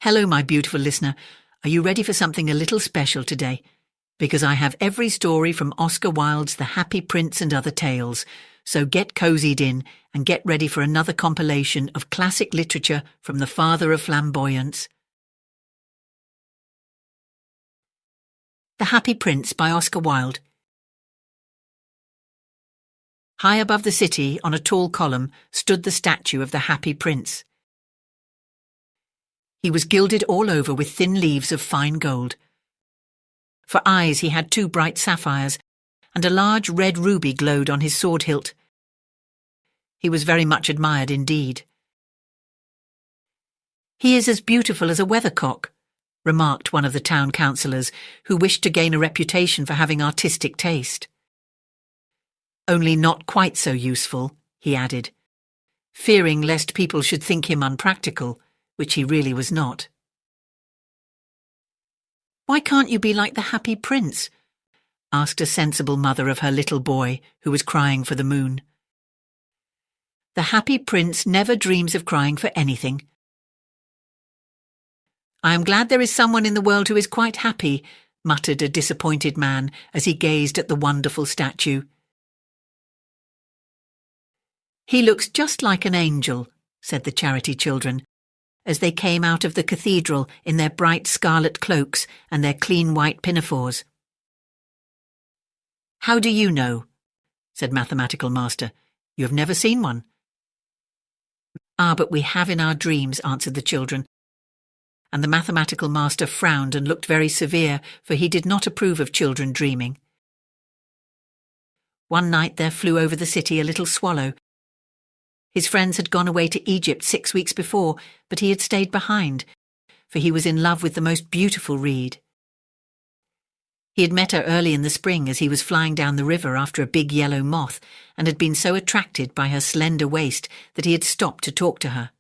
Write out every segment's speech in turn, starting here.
Hello, my beautiful listener. Are you ready for something a little special today? Because I have every story from Oscar Wilde's The Happy Prince and Other Tales. So get cozied in and get ready for another compilation of classic literature from the father of flamboyance. The Happy Prince by Oscar Wilde. High above the city, on a tall column, stood the statue of the Happy Prince. He was gilded all over with thin leaves of fine gold. For eyes he had 2 bright sapphires, and a large red ruby glowed on his sword hilt. He was very much admired indeed. "He is as beautiful as a weathercock," remarked one of the town councillors, who wished to gain a reputation for having artistic taste. "Only not quite so useful," he added, fearing lest people should think him unpractical, which he really was not. "Why can't you be like the Happy Prince?" asked a sensible mother of her little boy, who was crying for the moon. "The Happy Prince never dreams of crying for anything." "I am glad there is someone in the world who is quite happy," muttered a disappointed man as he gazed at the wonderful statue. "He looks just like an angel," said the charity children, as they came out of the cathedral in their bright scarlet cloaks and their clean white pinafores. "How do you know?" said Mathematical Master. "You have never seen one." "Ah, but we have in our dreams," answered the children, and the Mathematical Master frowned and looked very severe, for he did not approve of children dreaming. One night there flew over the city a little swallow. His friends had gone away to Egypt 6 weeks before, but he had stayed behind, for he was in love with the most beautiful reed. He had met her early in the spring as he was flying down the river after a big yellow moth, and had been so attracted by her slender waist that he had stopped to talk to her.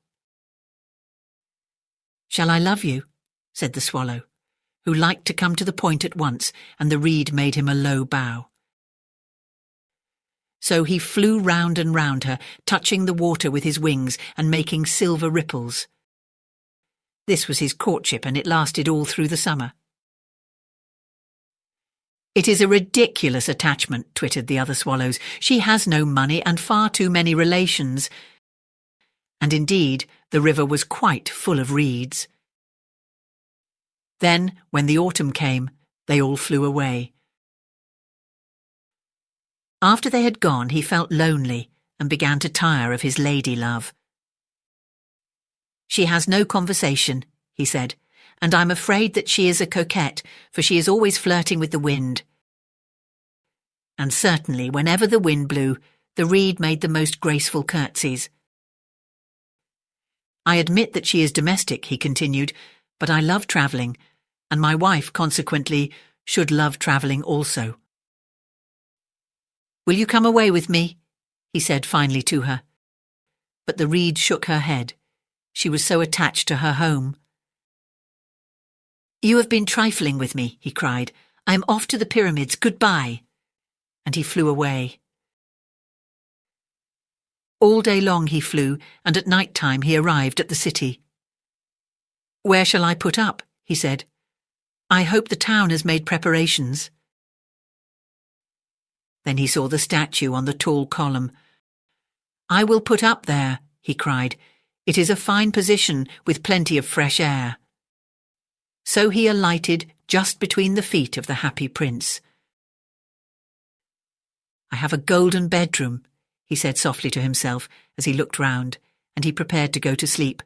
"Shall I love you?" said the swallow, who liked to come to the point at once, and the reed made him a low bow. So he flew round and round her, touching the water with his wings and making silver ripples. This was his courtship, and it lasted all through the summer. "It is a ridiculous attachment," twittered the other swallows. "She has no money and far too many relations." And indeed, the river was quite full of reeds. Then, when the autumn came, they all flew away. After they had gone, he felt lonely and began to tire of his lady love. "She has no conversation," he said, "and I'm afraid that she is a coquette, for she is always flirting with the wind." And certainly, whenever the wind blew, the reed made the most graceful curtsies. "I admit that she is domestic," he continued, "but I love travelling, and my wife, consequently, should love travelling also. Will you come away with me?" he said finally to her. But the reed shook her head. She was so attached to her home. "You have been trifling with me," he cried. "I am off to the pyramids. Goodbye." And he flew away. All day long he flew, and at night time he arrived at the city. "Where shall I put up?" he said. "I hope the town has made preparations." Then he saw the statue on the tall column. "I will put up there," he cried. "It is a fine position with plenty of fresh air." So he alighted just between the feet of the Happy Prince. "I have a golden bedroom," he said softly to himself as he looked round, and he prepared to go to sleep.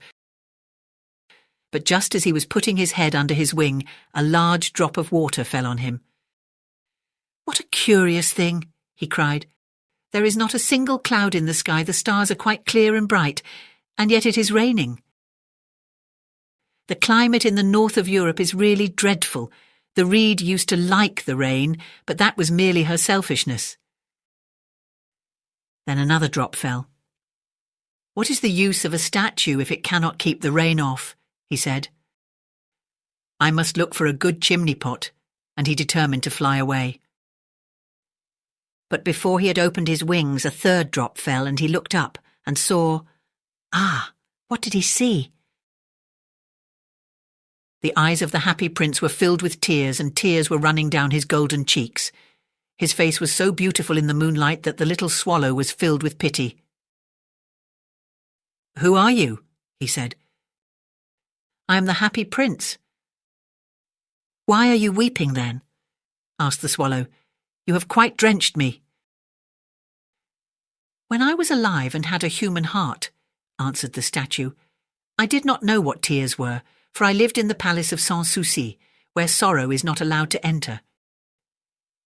But just as he was putting his head under his wing, a large drop of water fell on him. "What a curious thing," he cried. "There is not a single cloud in the sky, the stars are quite clear and bright, and yet it is raining. The climate in the north of Europe is really dreadful. The reed used to like the rain, but that was merely her selfishness." Then another drop fell. "What is the use of a statue if it cannot keep the rain off?" he said. "I must look for a good chimney pot," and he determined to fly away. But before he had opened his wings, a third drop fell, and he looked up and saw— what did he see? The eyes of the happy prince were filled with tears, and tears were running down his golden cheeks. His face was so beautiful in the moonlight that the little swallow was filled with pity. "Who are you?" he said. "I am the happy prince." "Why are you weeping, then?" asked the swallow. "You have quite drenched me." "When I was alive and had a human heart," answered the statue, "I did not know what tears were, for I lived in the palace of Sans Souci, where sorrow is not allowed to enter.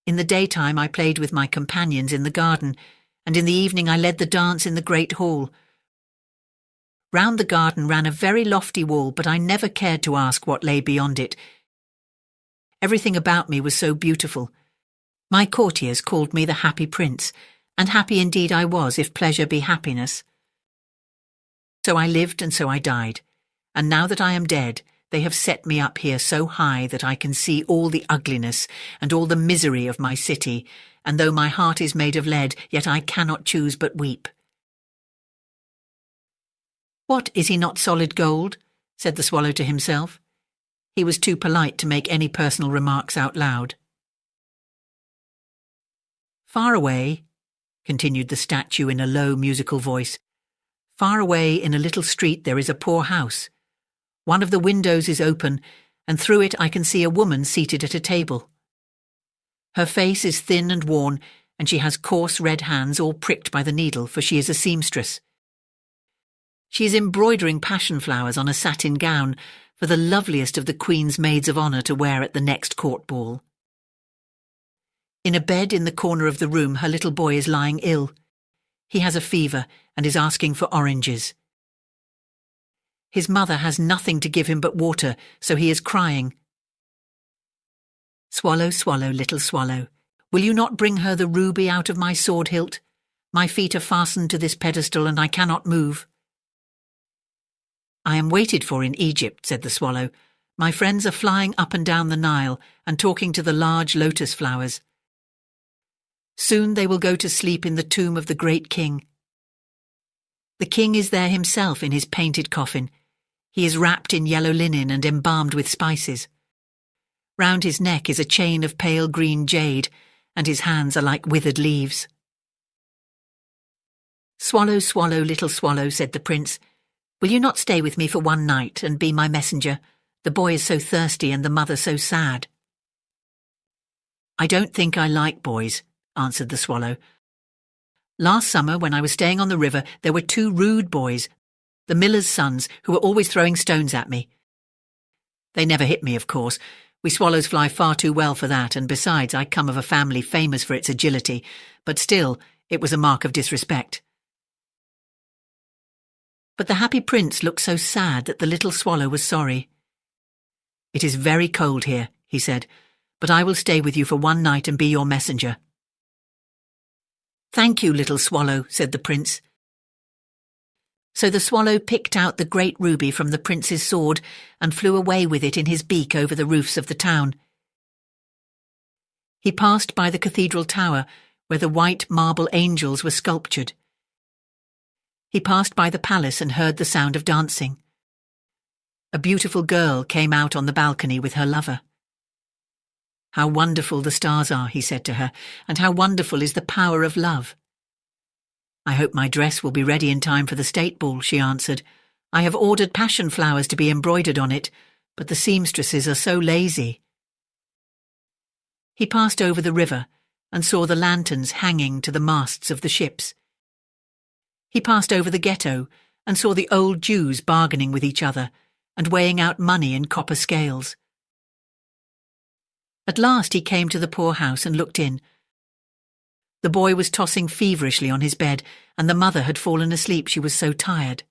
In the daytime I played with my companions in the garden, and in the evening I led the dance in the great hall. Round the garden ran a very lofty wall, but I never cared to ask what lay beyond it. Everything about me was so beautiful. My courtiers called me the happy prince, and happy indeed I was, if pleasure be happiness. So I lived and so I died, and now that I am dead, they have set me up here so high that I can see all the ugliness and all the misery of my city, and though my heart is made of lead, yet I cannot choose but weep." "What, is he not solid gold?" said the swallow to himself. He was too polite to make any personal remarks out loud. "Far away," continued the statue in a low musical voice, "far away in a little street there is a poor house. One of the windows is open, and through it I can see a woman seated at a table. Her face is thin and worn, and she has coarse red hands all pricked by the needle, for she is a seamstress. She is embroidering passion flowers on a satin gown for the loveliest of the Queen's maids of honour to wear at the next court ball. In a bed in the corner of the room her little boy is lying ill. He has a fever and is asking for oranges. His mother has nothing to give him but water, so he is crying. Swallow, swallow, little swallow, will you not bring her the ruby out of my sword hilt? My feet are fastened to this pedestal and I cannot move." "I am waited for in Egypt," said the swallow. "My friends are flying up and down the Nile and talking to the large lotus flowers. Soon they will go to sleep in the tomb of the great king. The king is there himself in his painted coffin. He is wrapped in yellow linen and embalmed with spices. Round his neck is a chain of pale green jade, and his hands are like withered leaves." "Swallow, swallow, little swallow," said the prince, "will you not stay with me for one night and be my messenger? The boy is so thirsty and the mother so sad." "I don't think I like boys," answered the swallow. "Last summer, when I was staying on the river, there were 2 rude boys, the miller's sons, who were always throwing stones at me. They never hit me, of course. We swallows fly far too well for that, and besides, I come of a family famous for its agility, but still, it was a mark of disrespect." But the happy prince looked so sad that the little swallow was sorry. "It is very cold here," he said, "but I will stay with you for one night and be your messenger." "Thank you, little swallow," said the prince. So the swallow picked out the great ruby from the prince's sword and flew away with it in his beak over the roofs of the town. He passed by the cathedral tower, where the white marble angels were sculptured. He passed by the palace and heard the sound of dancing. A beautiful girl came out on the balcony with her lover. "How wonderful the stars are," he said to her, "and how wonderful is the power of love." "I hope my dress will be ready in time for the state ball," she answered. "I have ordered passion flowers to be embroidered on it, but the seamstresses are so lazy." He passed over the river and saw the lanterns hanging to the masts of the ships. He passed over the ghetto and saw the old Jews bargaining with each other and weighing out money in copper scales. At last he came to the poor house and looked in. The boy was tossing feverishly on his bed, and the mother had fallen asleep, she was so tired.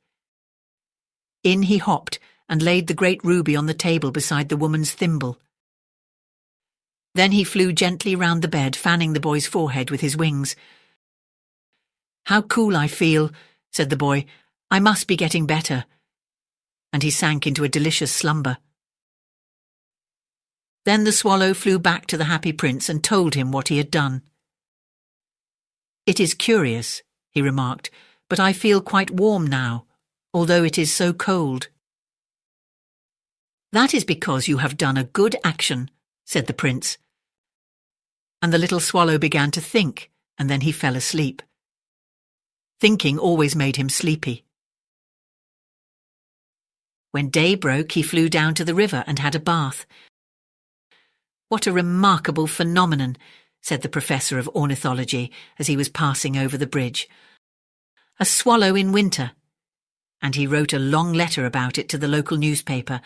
In he hopped and laid the great ruby on the table beside the woman's thimble. Then he flew gently round the bed, fanning the boy's forehead with his wings. "How cool I feel," said the boy. "I must be getting better." And he sank into a delicious slumber. Then the swallow flew back to the happy prince and told him what he had done. "It is curious," he remarked, "but I feel quite warm now, although it is so cold." "That is because you have done a good action," said the prince. And the little swallow began to think, and then he fell asleep. Thinking always made him sleepy. When day broke, he flew down to the river and had a bath. "What a remarkable phenomenon," said the professor of ornithology as he was passing over the bridge. "A swallow in winter." And he wrote a long letter about it to the local newspaper.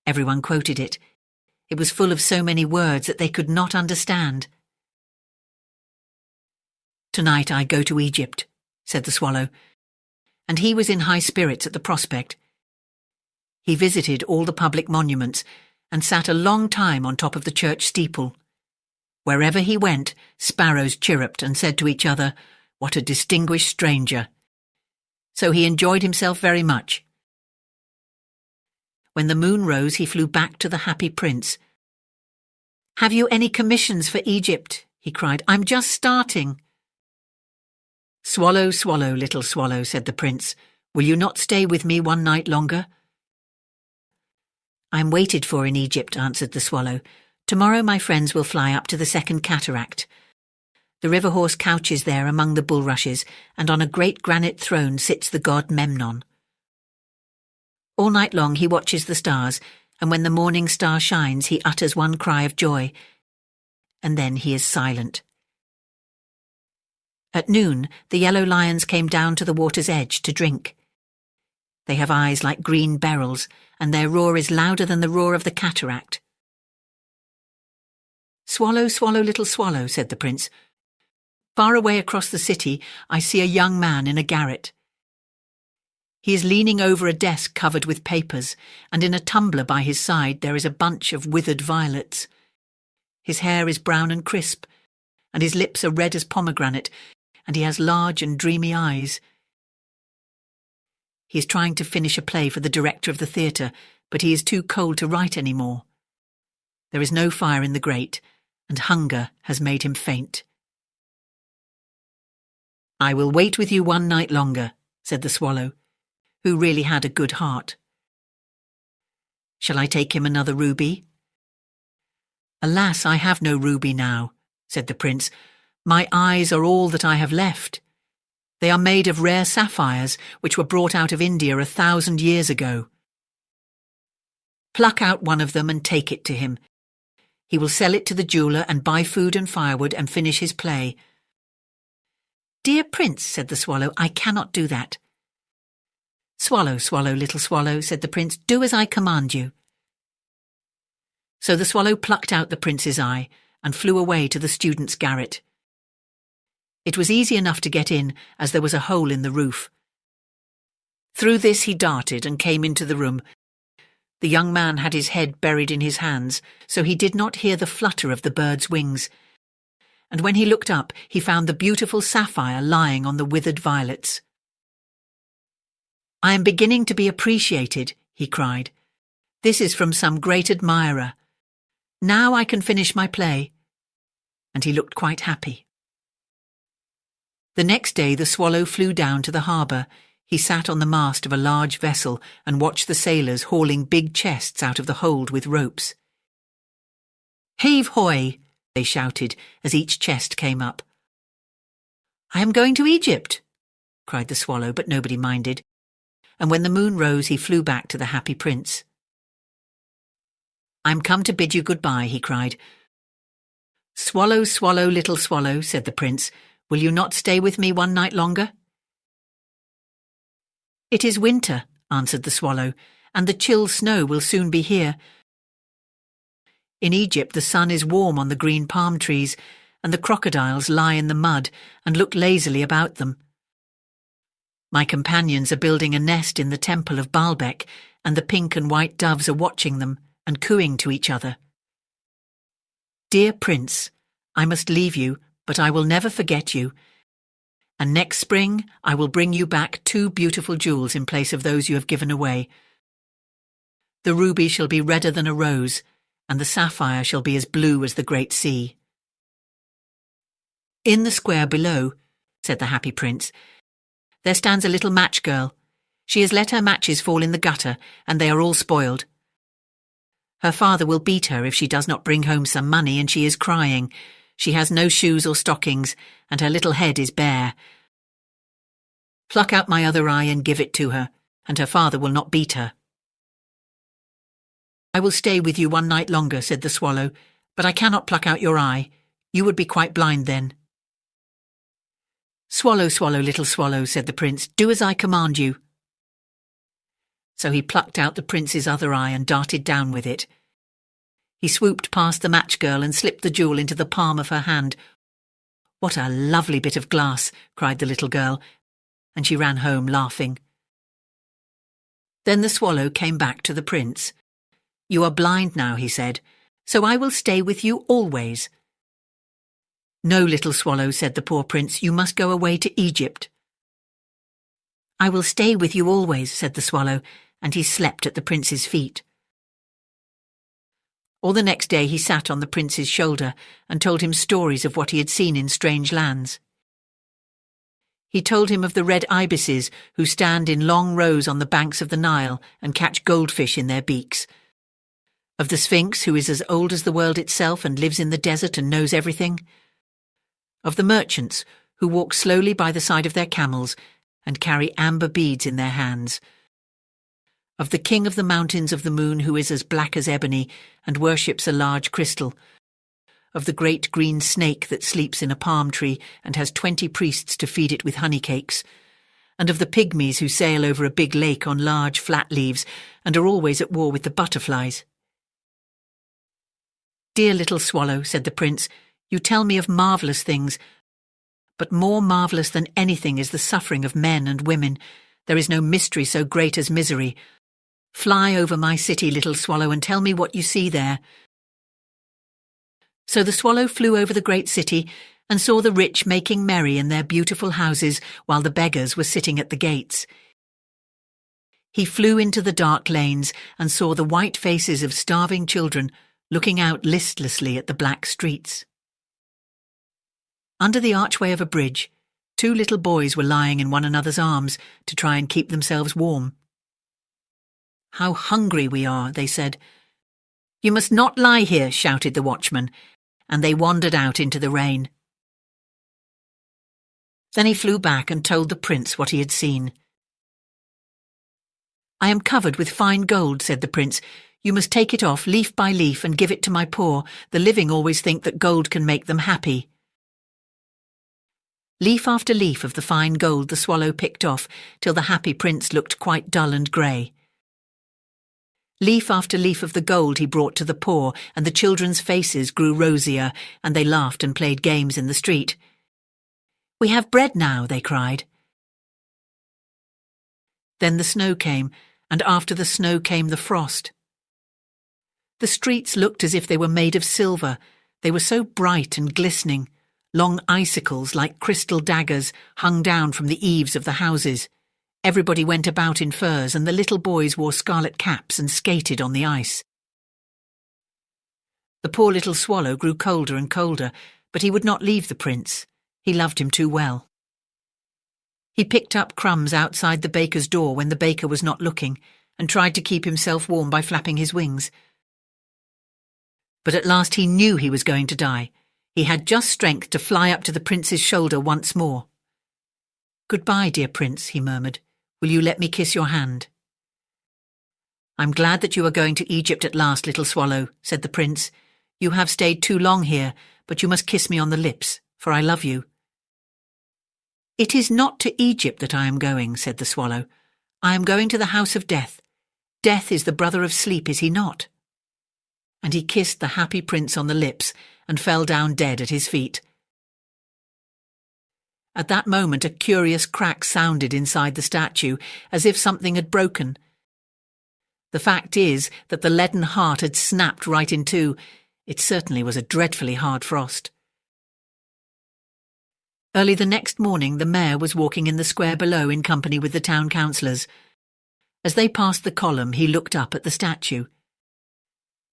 Everyone quoted it. It was full of so many words that they could not understand. "Tonight I go to Egypt," said the swallow, and he was in high spirits at the prospect. He visited all the public monuments and sat a long time on top of the church steeple. Wherever he went, sparrows chirruped and said to each other, "What a distinguished stranger." So he enjoyed himself very much. When the moon rose, he flew back to the happy prince. "Have you any commissions for Egypt?" he cried. "I'm just starting." "Swallow, swallow, little swallow," said the prince. "Will you not stay with me one night longer?" "I'm waited for in Egypt," answered the swallow. "Tomorrow my friends will fly up to the second cataract. The river horse couches there among the bulrushes, and on a great granite throne sits the god Memnon. All night long he watches the stars, and when the morning star shines he utters one cry of joy, and then he is silent. At noon the yellow lions came down to the water's edge to drink. They have eyes like green beryls, and their roar is louder than the roar of the cataract." "Swallow, swallow, little swallow," said the prince. "Far away across the city I see a young man in a garret. He is leaning over a desk covered with papers, and in a tumbler by his side there is a bunch of withered violets. His hair is brown and crisp, and his lips are red as pomegranate, and he has large and dreamy eyes. He is trying to finish a play for the director of the theatre, but he is too cold to write any more. There is no fire in the grate, and hunger has made him faint." "I will wait with you one night longer," said the swallow, who really had a good heart. "Shall I take him another ruby?" "Alas, I have no ruby now," said the prince. "My eyes are all that I have left. They are made of rare sapphires, which were brought out of India 1,000 years ago. Pluck out one of them and take it to him. He will sell it to the jeweller and buy food and firewood and finish his play." "Dear prince," said the swallow, "I cannot do that." "Swallow, swallow, little swallow," said the prince, "do as I command you." So the swallow plucked out the prince's eye and flew away to the student's garret. It was easy enough to get in, as there was a hole in the roof. Through this he darted and came into the room. The young man had his head buried in his hands, so he did not hear the flutter of the bird's wings. And when he looked up, he found the beautiful sapphire lying on the withered violets. "I am beginning to be appreciated," he cried. "This is from some great admirer. Now I can finish my play." And he looked quite happy. The next day the swallow flew down to the harbour. He sat on the mast of a large vessel and watched the sailors hauling big chests out of the hold with ropes. "Heave hoy!" they shouted as each chest came up. "I am going to Egypt," cried the swallow, but nobody minded. And when the moon rose he flew back to the happy prince. "I'm come to bid you goodbye," he cried. "Swallow, swallow, little swallow," said the prince. "Will you not stay with me one night longer?" "It is winter," answered the swallow, "and the chill snow will soon be here. In Egypt the sun is warm on the green palm trees, and the crocodiles lie in the mud and look lazily about them. My companions are building a nest in the temple of Baalbec, and the pink and white doves are watching them and cooing to each other. Dear Prince, I must leave you, but I will never forget you. And next spring I will bring you back 2 beautiful jewels in place of those you have given away. The ruby shall be redder than a rose, and the sapphire shall be as blue as the great sea." "In the square below," said the happy prince, "there stands a little match girl. She has let her matches fall in the gutter, and they are all spoiled. Her father will beat her if she does not bring home some money, and she is crying. She has no shoes or stockings, and her little head is bare. Pluck out my other eye and give it to her, and her father will not beat her. I will stay with you one night longer, said the swallow, but I cannot pluck out your eye. You would be quite blind then. Swallow, swallow, little swallow, said the prince, do as I command you. So he plucked out the prince's other eye and darted down with it. He swooped past the match girl and slipped the jewel into the palm of her hand. What a lovely bit of glass, cried the little girl, and she ran home laughing. Then the swallow came back to the prince. You are blind now, he said, so I will stay with you always. No, little swallow, said the poor prince, you must go away to Egypt. I will stay with you always, said the swallow, and he slept at the prince's feet. All the next day he sat on the prince's shoulder and told him stories of what he had seen in strange lands. He told him of the red ibises who stand in long rows on the banks of the Nile and catch goldfish in their beaks, of the Sphinx who is as old as the world itself and lives in the desert and knows everything, of the merchants who walk slowly by the side of their camels and carry amber beads in their hands, of the king of the mountains of the moon who is as black as ebony and worships a large crystal, of the great green snake that sleeps in a palm tree and has 20 priests to feed it with honey cakes, and of the pygmies who sail over a big lake on large flat leaves and are always at war with the butterflies. Dear little swallow, said the prince, you tell me of marvellous things, but more marvellous than anything is the suffering of men and women. There is no mystery so great as misery. Fly over my city, little swallow, and tell me what you see there. So the swallow flew over the great city and saw the rich making merry in their beautiful houses while the beggars were sitting at the gates. He flew into the dark lanes and saw the white faces of starving children looking out listlessly at the black streets. Under the archway of a bridge, 2 little boys were lying in one another's arms to try and keep themselves warm. How hungry we are, they said. You must not lie here, shouted the watchman, and they wandered out into the rain. Then he flew back and told the prince what he had seen. I am covered with fine gold, said the prince. You must take it off leaf by leaf and give it to my poor. The living always think that gold can make them happy. Leaf after leaf of the fine gold the swallow picked off, till the happy prince looked quite dull and grey. Leaf after leaf of the gold he brought to the poor, and the children's faces grew rosier, and they laughed and played games in the street. We have bread now, they cried. Then the snow came, and after the snow came the frost. The streets looked as if they were made of silver. They were so bright and glistening. Long icicles like crystal daggers hung down from the eaves of the houses. Everybody went about in furs, and the little boys wore scarlet caps and skated on the ice. The poor little swallow grew colder and colder, but he would not leave the prince. He loved him too well. He picked up crumbs outside the baker's door when the baker was not looking, and tried to keep himself warm by flapping his wings. But at last he knew he was going to die. He had just strength to fly up to the prince's shoulder once more. Goodbye, dear prince, he murmured. Will you let me kiss your hand? I'm glad that you are going to Egypt at last, little swallow, said the prince. You have stayed too long here, but you must kiss me on the lips, for I love you. It is not to Egypt that I am going, said the swallow. I am going to the house of death. Death is the brother of sleep, is he not? And he kissed the happy prince on the lips and fell down dead at his feet. At that moment a curious crack sounded inside the statue, as if something had broken. The fact is that the leaden heart had snapped right in two. It certainly was a dreadfully hard frost. Early the next morning the mayor was walking in the square below in company with the town councillors. As they passed the column he looked up at the statue.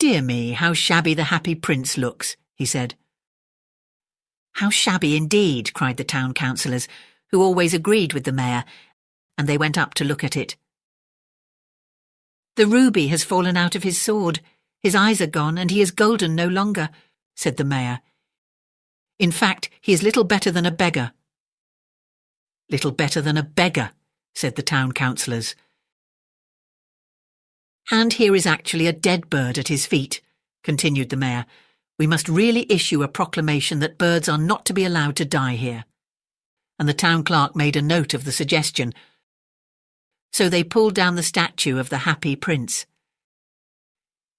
Dear me, how shabby the happy prince looks, he said. How shabby indeed, cried the town councillors, who always agreed with the mayor, and they went up to look at it. The ruby has fallen out of his sword. His eyes are gone, and he is golden no longer, said the mayor. In fact, he is little better than a beggar. Little better than a beggar, said the town councillors. And here is actually a dead bird at his feet, continued the mayor. We must really issue a proclamation that birds are not to be allowed to die here. And the town clerk made a note of the suggestion. So they pulled down the statue of the happy prince.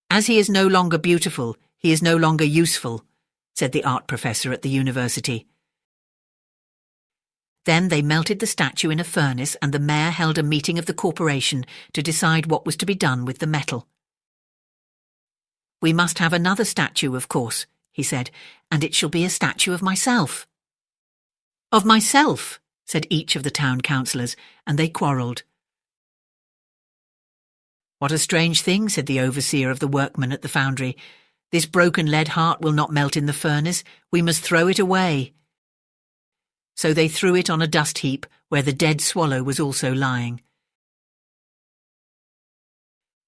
As he is no longer beautiful, he is no longer useful, said the art professor at the university. Then they melted the statue in a furnace, and the mayor held a meeting of the corporation to decide what was to be done with the metal. We must have another statue, of course, he said, and it shall be a statue of myself. Of myself, said each of the town councillors, and they quarrelled. What a strange thing, said the overseer of the workmen at the foundry. This broken lead heart will not melt in the furnace. We must throw it away. So they threw it on a dust heap where the dead swallow was also lying.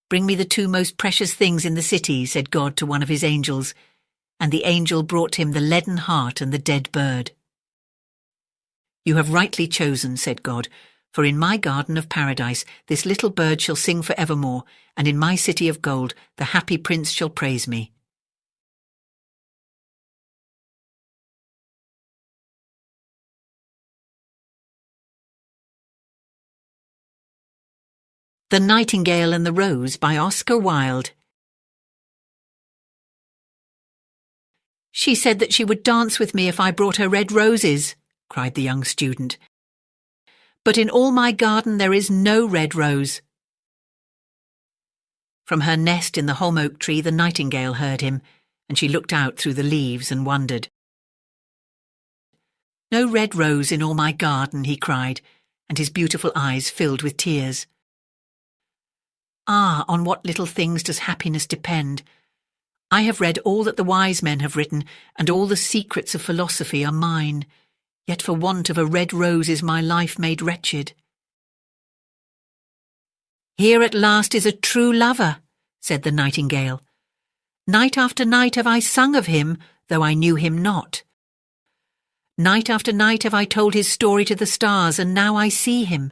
Bring me the two most precious things in the city, said God to one of his angels, and the angel brought him the leaden heart and the dead bird. You have rightly chosen, said God, for in my garden of paradise this little bird shall sing for evermore, and in my city of gold the happy prince shall praise me. The Nightingale and the Rose by Oscar Wilde. She said that she would dance with me if I brought her red roses, cried the young student. But in all my garden there is no red rose. From her nest in the holm oak tree the nightingale heard him, and she looked out through the leaves and wondered. No red rose in all my garden, he cried, and his beautiful eyes filled with tears. Ah, on what little things does happiness depend! I have read all that the wise men have written, and all the secrets of philosophy are mine. Yet for want of a red rose is my life made wretched. Here at last is a true lover, said the nightingale. Night after night have I sung of him, though I knew him not. Night after night have I told his story to the stars, and now I see him.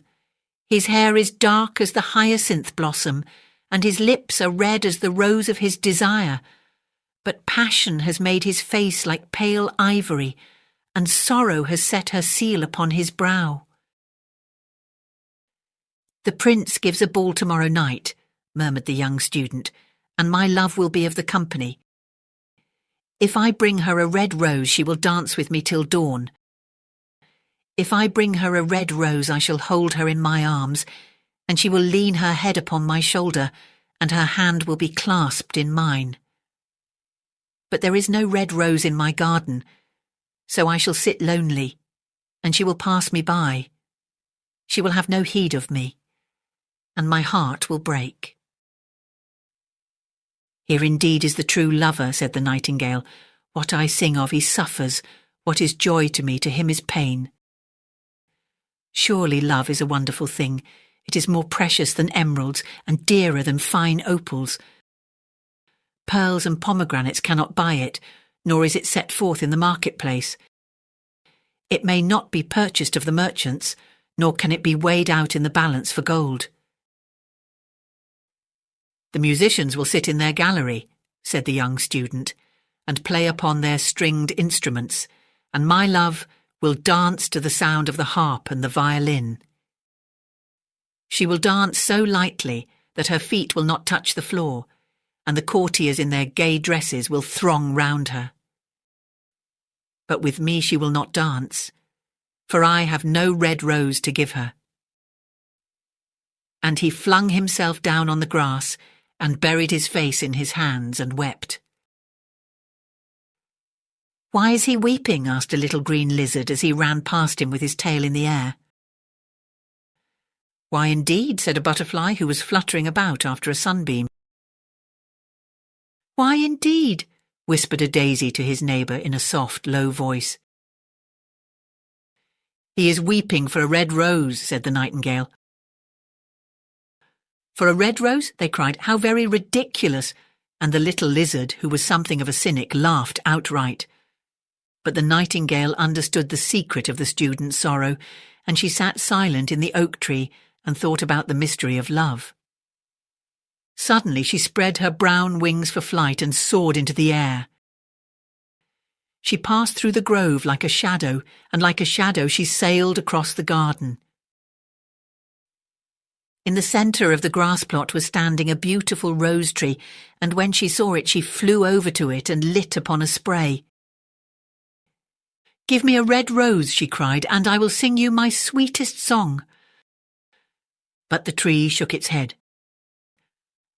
His hair is dark as the hyacinth blossom, and his lips are red as the rose of his desire. But passion has made his face like pale ivory, and sorrow has set her seal upon his brow. The prince gives a ball tomorrow night, murmured the young student, and my love will be of the company. If I bring her a red rose, she will dance with me till dawn. If I bring her a red rose, I shall hold her in my arms, and she will lean her head upon my shoulder, and her hand will be clasped in mine. But there is no red rose in my garden, so I shall sit lonely, and she will pass me by. She will have no heed of me, and my heart will break. Here indeed is the true lover, said the nightingale. What I sing of he suffers, what is joy to me, to him is pain. Surely love is a wonderful thing. It is more precious than emeralds, and dearer than fine opals. Pearls and pomegranates cannot buy it, nor is it set forth in the marketplace. It may not be purchased of the merchants, nor can it be weighed out in the balance for gold. The musicians will sit in their gallery, said the young student, and play upon their stringed instruments, and my love will dance to the sound of the harp and the violin. She will dance so lightly that her feet will not touch the floor, and the courtiers in their gay dresses will throng round her. But with me she will not dance, for I have no red rose to give her. And he flung himself down on the grass and buried his face in his hands and wept. Why is he weeping? Asked a little green lizard as he ran past him with his tail in the air. Why indeed, said a butterfly who was fluttering about after a sunbeam. Why indeed, whispered a daisy to his neighbour in a soft, low voice. He is weeping for a red rose, said the nightingale. For a red rose? They cried. How very ridiculous! and the little lizard, who was something of a cynic, laughed outright. But the nightingale understood the secret of the student's sorrow, and she sat silent in the oak tree and thought about the mystery of love. Suddenly she spread her brown wings for flight and soared into the air. She passed through the grove like a shadow, and like a shadow she sailed across the garden. In the centre of the grass plot was standing a beautiful rose tree, and when she saw it she flew over to it and lit upon a spray. "Give me a red rose," she cried, "and I will sing you my sweetest song." But the tree shook its head.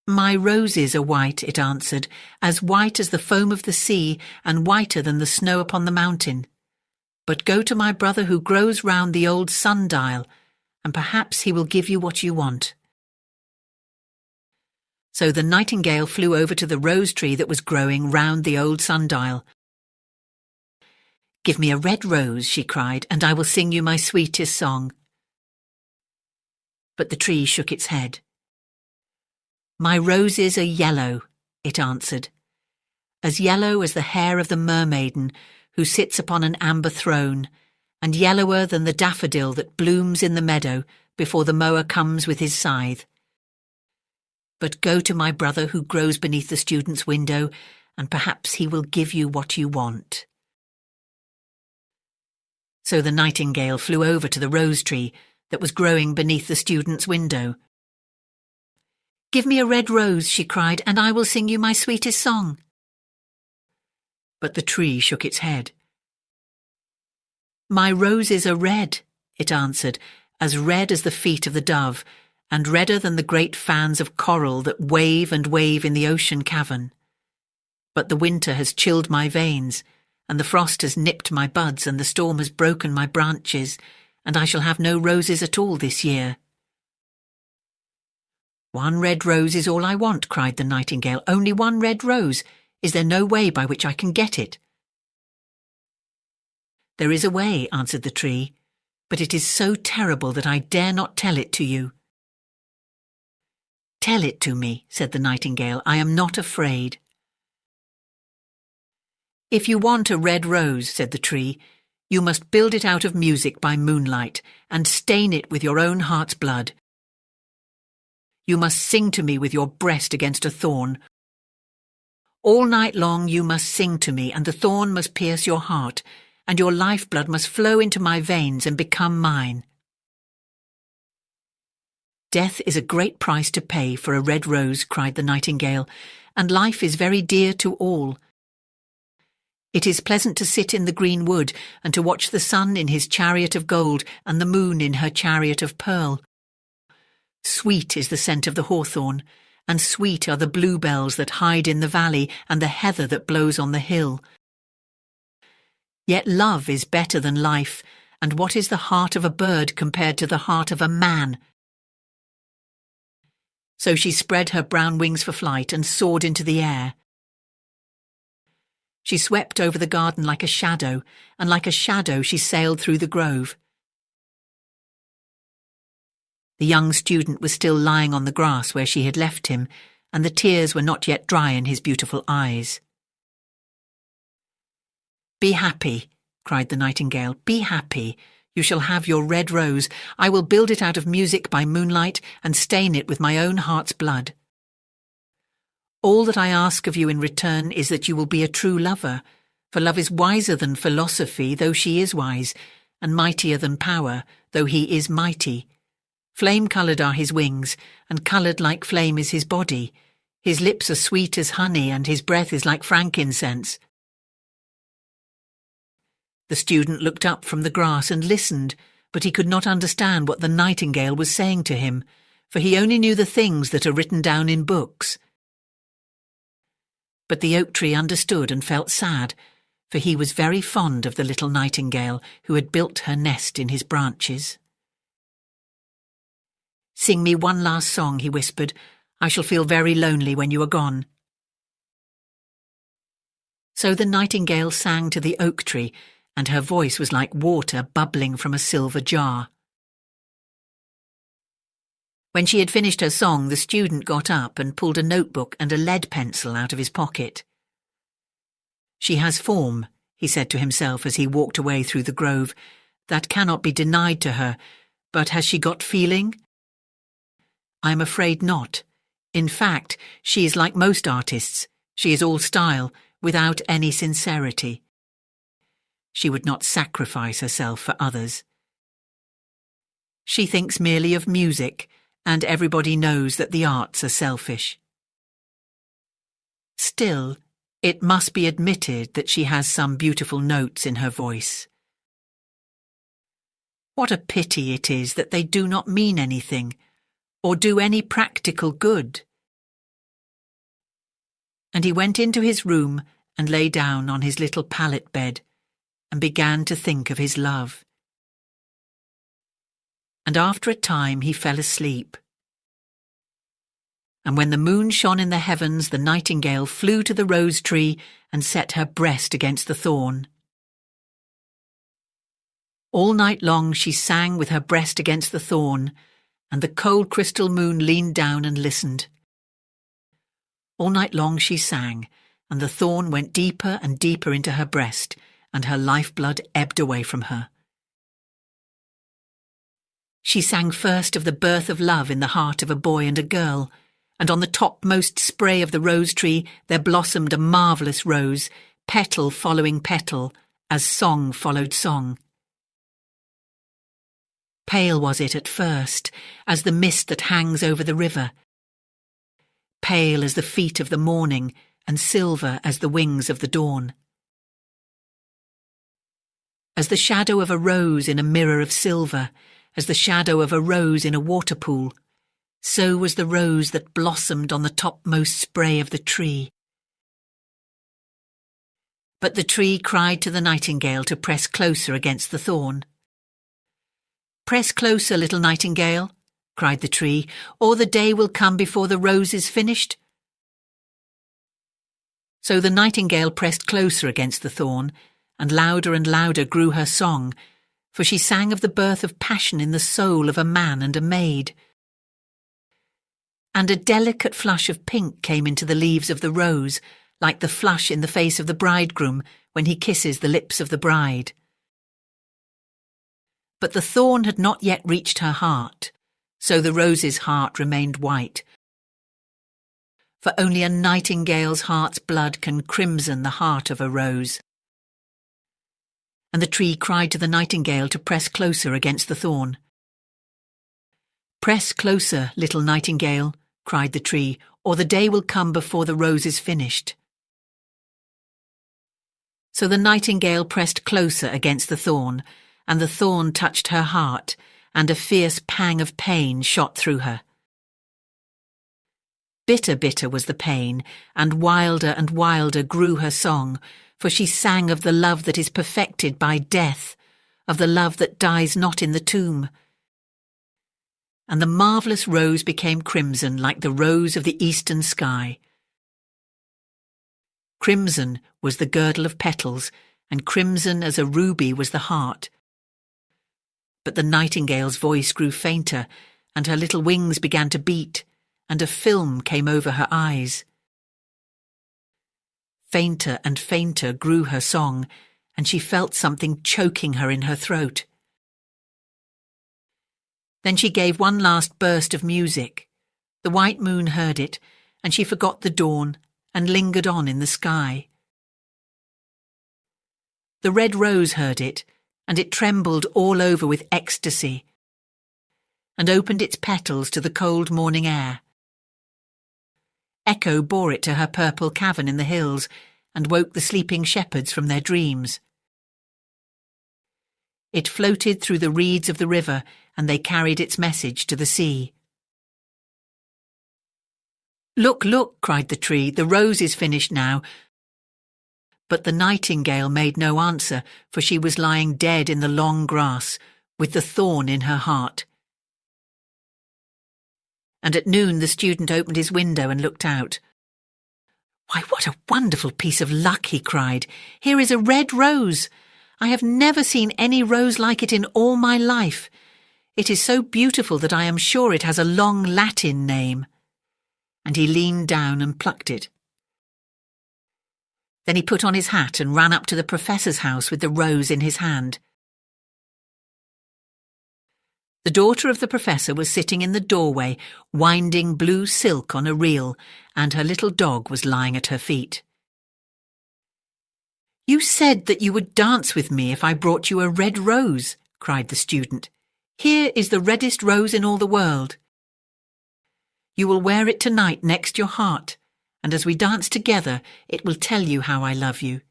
"My roses are white," it answered, "as white as the foam of the sea, and whiter than the snow upon the mountain. But go to my brother who grows round the old sundial, and perhaps he will give you what you want." So the nightingale flew over to the rose tree that was growing round the old sundial. "Give me a red rose," she cried, "and I will sing you my sweetest song." But the tree shook its head. "My roses are yellow," it answered, "as yellow as the hair of the mermaiden who sits upon an amber throne, and yellower than the daffodil that blooms in the meadow before the mower comes with his scythe. But go to my brother who grows beneath the student's window, and perhaps he will give you what you want." So the nightingale flew over to the rose tree that was growing beneath the student's window. "Give me a red rose," she cried, "and I will sing you my sweetest song." But the tree shook its head. "My roses are red," it answered, "as red as the feet of the dove, and redder than the great fans of coral that wave and wave in the ocean cavern. But the winter has chilled my veins, and the frost has nipped my buds, and the storm has broken my branches, and I shall have no roses at all this year." "One red rose is all I want," cried the nightingale. "Only one red rose. Is there no way by which I can get it?" "There is a way," answered the tree, "but it is so terrible that I dare not tell it to you." "Tell it to me," said the nightingale. "I am not afraid." "If you want a red rose," said the tree, "you must build it out of music by moonlight, and stain it with your own heart's blood. You must sing to me with your breast against a thorn. All night long you must sing to me, and the thorn must pierce your heart, and your lifeblood must flow into my veins and become mine." "Death is a great price to pay for a red rose," cried the nightingale, "and life is very dear to all. It is pleasant to sit in the green wood and to watch the sun in his chariot of gold and the moon in her chariot of pearl. Sweet is the scent of the hawthorn, and sweet are the bluebells that hide in the valley and the heather that blows on the hill. Yet love is better than life, and what is the heart of a bird compared to the heart of a man?" So she spread her brown wings for flight and soared into the air. She swept over the garden like a shadow, and like a shadow she sailed through the grove. The young student was still lying on the grass where she had left him, and the tears were not yet dry in his beautiful eyes. "Be happy," cried the nightingale, "be happy. You shall have your red rose. I will build it out of music by moonlight and stain it with my own heart's blood. All that I ask of you in return is that you will be a true lover, for love is wiser than philosophy, though she is wise, and mightier than power, though he is mighty. Flame-coloured are his wings, and coloured like flame is his body. His lips are sweet as honey, and his breath is like frankincense." The student looked up from the grass and listened, but he could not understand what the nightingale was saying to him, for he only knew the things that are written down in books. But the oak tree understood and felt sad, for he was very fond of the little nightingale who had built her nest in his branches. "Sing me one last song," he whispered. "I shall feel very lonely when you are gone." So the nightingale sang to the oak tree, and her voice was like water bubbling from a silver jar. When she had finished her song, the student got up and pulled a notebook and a lead pencil out of his pocket. "She has form," he said to himself as he walked away through the grove. "That cannot be denied to her, but has she got feeling? I am afraid not. In fact, she is like most artists. She is all style, without any sincerity. She would not sacrifice herself for others. She thinks merely of music, and everybody knows that the arts are selfish. Still, it must be admitted that she has some beautiful notes in her voice. What a pity it is that they do not mean anything, or do any practical good." And he went into his room and lay down on his little pallet bed and began to think of his love. And after a time he fell asleep. And when the moon shone in the heavens, the nightingale flew to the rose tree and set her breast against the thorn. All night long she sang with her breast against the thorn, and the cold crystal moon leaned down and listened. All night long she sang, and the thorn went deeper and deeper into her breast, and her lifeblood ebbed away from her. She sang first of the birth of love in the heart of a boy and a girl, and on the topmost spray of the rose tree there blossomed a marvellous rose, petal following petal, as song followed song. Pale was it at first, as the mist that hangs over the river, pale as the feet of the morning, and silver as the wings of the dawn. As the shadow of a rose in a mirror of silver, as the shadow of a rose in a waterpool, so was the rose that blossomed on the topmost spray of the tree. But the tree cried to the nightingale to press closer against the thorn. "Press closer, little nightingale," cried the tree, "or the day will come before the rose is finished." So the nightingale pressed closer against the thorn, and louder grew her song, for she sang of the birth of passion in the soul of a man and a maid. And a delicate flush of pink came into the leaves of the rose, like the flush in the face of the bridegroom when he kisses the lips of the bride. But the thorn had not yet reached her heart, so the rose's heart remained white. For only a nightingale's heart's blood can crimson the heart of a rose. And the tree cried to the nightingale to press closer against the thorn. "Press closer, little nightingale," cried the tree, "or the day will come before the rose is finished." So the nightingale pressed closer against the thorn, and the thorn touched her heart, and a fierce pang of pain shot through her. Bitter, bitter was the pain, and wilder grew her song, for she sang of the love that is perfected by death, of the love that dies not in the tomb. And the marvellous rose became crimson like the rose of the eastern sky. Crimson was the girdle of petals, and crimson as a ruby was the heart. But the nightingale's voice grew fainter, and her little wings began to beat, and a film came over her eyes. Fainter and fainter grew her song, and she felt something choking her in her throat. Then she gave one last burst of music. The white moon heard it, and she forgot the dawn and lingered on in the sky. The red rose heard it, and it trembled all over with ecstasy, and opened its petals to the cold morning air. Echo bore it to her purple cavern in the hills, and woke the sleeping shepherds from their dreams. It floated through the reeds of the river, and they carried its message to the sea. "Look, look," cried the tree, "the rose is finished now." But the nightingale made no answer, for she was lying dead in the long grass, with the thorn in her heart. And at noon the student opened his window and looked out. "Why, what a wonderful piece of luck," he cried. "Here is a red rose. I have never seen any rose like it in all my life. It is so beautiful that I am sure it has a long Latin name." And he leaned down and plucked it. Then he put on his hat and ran up to the professor's house with the rose in his hand. The daughter of the professor was sitting in the doorway, winding blue silk on a reel, and her little dog was lying at her feet. "You said that you would dance with me if I brought you a red rose," cried the student. "Here is the reddest rose in all the world. You will wear it tonight next your heart, and as we dance together, it will tell you how I love you."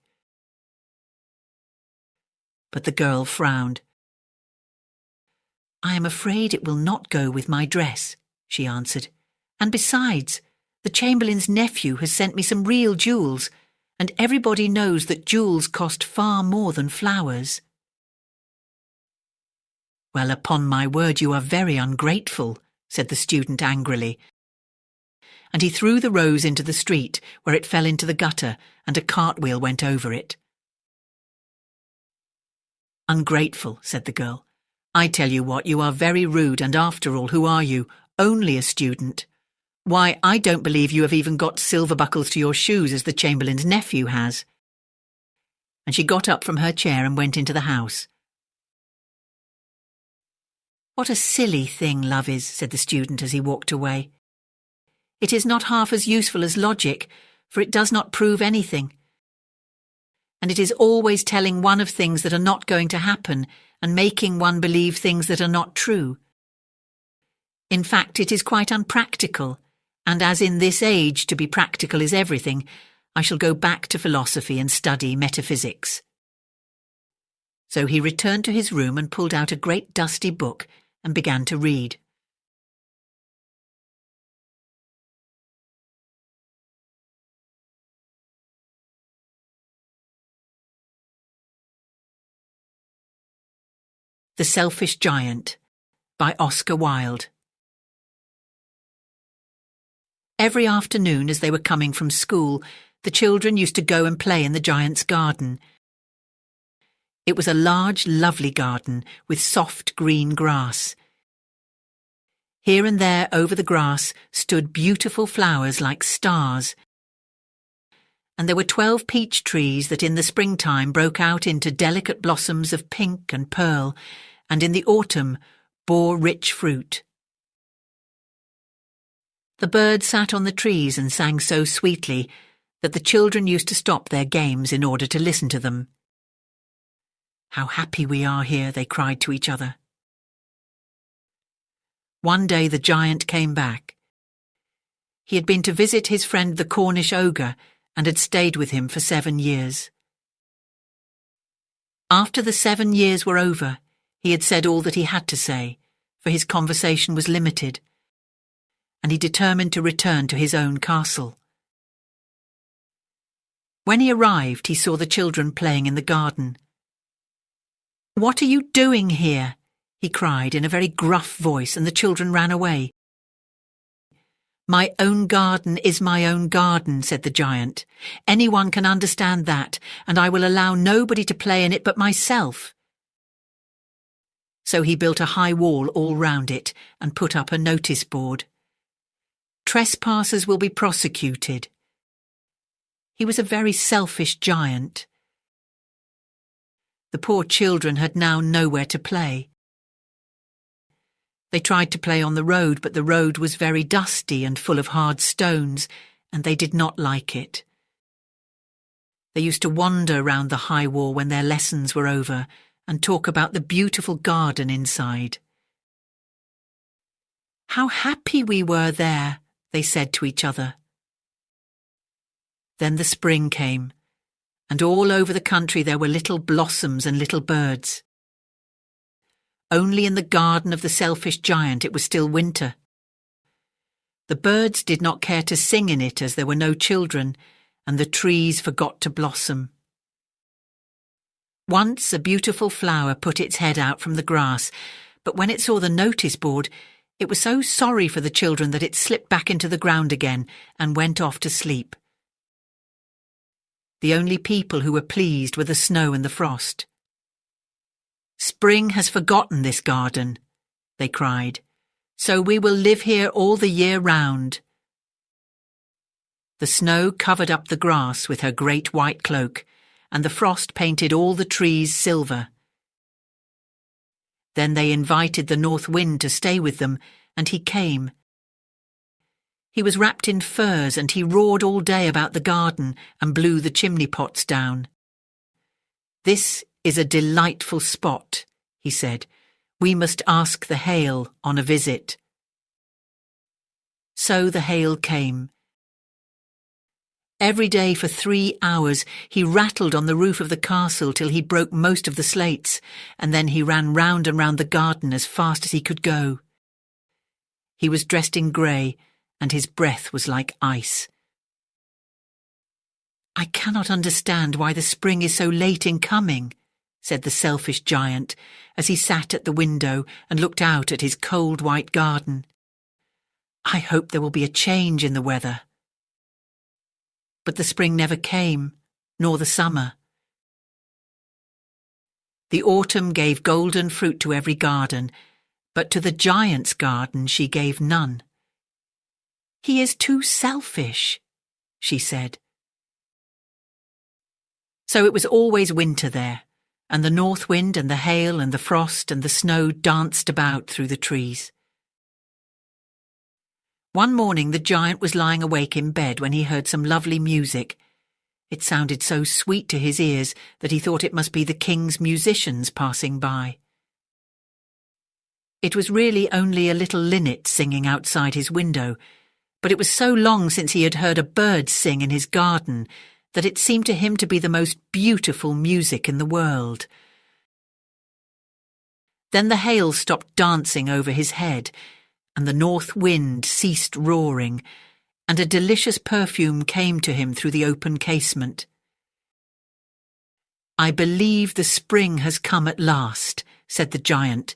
But the girl frowned. "I am afraid it will not go with my dress," she answered. "And besides, the Chamberlain's nephew has sent me some real jewels, and everybody knows that jewels cost far more than flowers." "Well, upon my word, you are very ungrateful," said the student angrily. And he threw the rose into the street, where it fell into the gutter, and a cartwheel went over it. "Ungrateful," said the girl. "I tell you what, you are very rude, and after all, who are you? Only a student. Why, I don't believe you have even got silver buckles to your shoes as the Chamberlain's nephew has." And she got up from her chair and went into the house. "What a silly thing love is," said the student as he walked away. "It is not half as useful as logic, for it does not prove anything. And it is always telling one of things that are not going to happen and making one believe things that are not true. In fact, it is quite unpractical, and as in this age to be practical is everything, I shall go back to philosophy and study metaphysics." So he returned to his room and pulled out a great dusty book and began to read. The Selfish Giant by Oscar Wilde. Every afternoon as they were coming from school, the children used to go and play in the giant's garden. It was a large, lovely garden with soft green grass. Here and there over the grass stood beautiful flowers like stars, and there were 12 peach trees that in the springtime broke out into delicate blossoms of pink and pearl, and in the autumn bore rich fruit. The birds sat on the trees and sang so sweetly that the children used to stop their games in order to listen to them. "How happy we are here," they cried to each other. One day the giant came back. He had been to visit his friend the Cornish ogre and had stayed with him for 7 years. After the 7 years were over, he had said all that he had to say, for his conversation was limited, and he determined to return to his own castle. When he arrived, he saw the children playing in the garden. "What are you doing here?" he cried in a very gruff voice, and the children ran away. "My own garden is my own garden," said the giant. "Anyone can understand that, and I will allow nobody to play in it but myself." So he built a high wall all round it and put up a notice board. "Trespassers will be prosecuted." He was a very selfish giant. The poor children had now nowhere to play. They tried to play on the road, but the road was very dusty and full of hard stones, and they did not like it. They used to wander round the high wall when their lessons were over and talk about the beautiful garden inside. "How happy we were there," they said to each other. Then the spring came, and all over the country there were little blossoms and little birds. Only in the garden of the selfish giant it was still winter. The birds did not care to sing in it as there were no children, and the trees forgot to blossom. Once a beautiful flower put its head out from the grass, but when it saw the notice board, it was so sorry for the children that it slipped back into the ground again and went off to sleep. The only people who were pleased were the snow and the frost. "Spring has forgotten this garden," they cried. "So we will live here all the year round." The snow covered up the grass with her great white cloak, and the frost painted all the trees silver. Then they invited the north wind to stay with them, and he came. He was wrapped in furs, and he roared all day about the garden and blew the chimney pots down. "This is a delightful spot," he said. "We must ask the hail on a visit." So the hail came. Every day for 3 hours he rattled on the roof of the castle till he broke most of the slates, and then he ran round and round the garden as fast as he could go. He was dressed in grey, and his breath was like ice. "I cannot understand why the spring is so late in coming," said the selfish giant, as he sat at the window and looked out at his cold white garden. "I hope there will be a change in the weather." But the spring never came, nor the summer. The autumn gave golden fruit to every garden, but to the giant's garden she gave none. "He is too selfish," she said. So it was always winter there, and the north wind and the hail and the frost and the snow danced about through the trees. One morning the giant was lying awake in bed when he heard some lovely music. It sounded so sweet to his ears that he thought it must be the king's musicians passing by. It was really only a little linnet singing outside his window, but it was so long since he had heard a bird sing in his garden that it seemed to him to be the most beautiful music in the world. Then the hail stopped dancing over his head, and the north wind ceased roaring, and a delicious perfume came to him through the open casement. "I believe the spring has come at last," said the giant,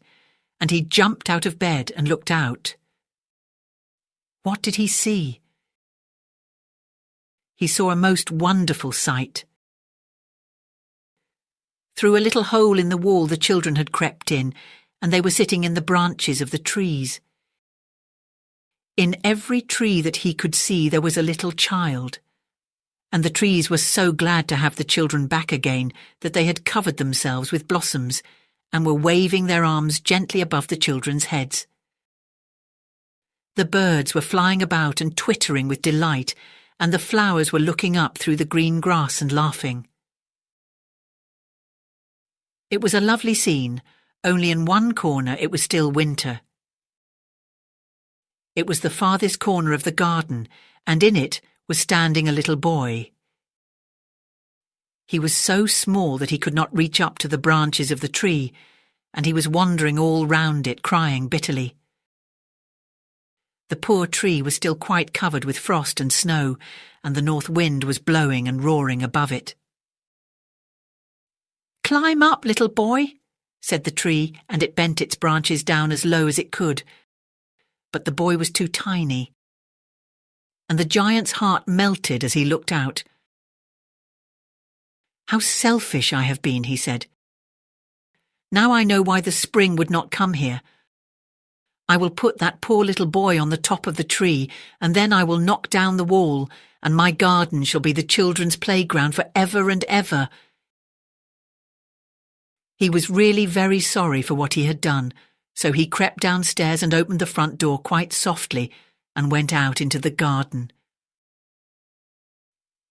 and he jumped out of bed and looked out. What did he see? He saw a most wonderful sight. Through a little hole in the wall the children had crept in, and they were sitting in the branches of the trees. In every tree that he could see there was a little child, and the trees were so glad to have the children back again that they had covered themselves with blossoms and were waving their arms gently above the children's heads. The birds were flying about and twittering with delight, and the flowers were looking up through the green grass and laughing. It was a lovely scene, only in one corner it was still winter. It was the farthest corner of the garden, and in it was standing a little boy. He was so small that he could not reach up to the branches of the tree, and he was wandering all round it, crying bitterly. The poor tree was still quite covered with frost and snow, and the north wind was blowing and roaring above it. "Climb up, little boy," said the tree, and it bent its branches down as low as it could. But the boy was too tiny, and the giant's heart melted as he looked out. "How selfish I have been," he said. "Now I know why the spring would not come here. I will put that poor little boy on the top of the tree, and then I will knock down the wall, and my garden shall be the children's playground for ever and ever." He was really very sorry for what he had done, so he crept downstairs and opened the front door quite softly and went out into the garden.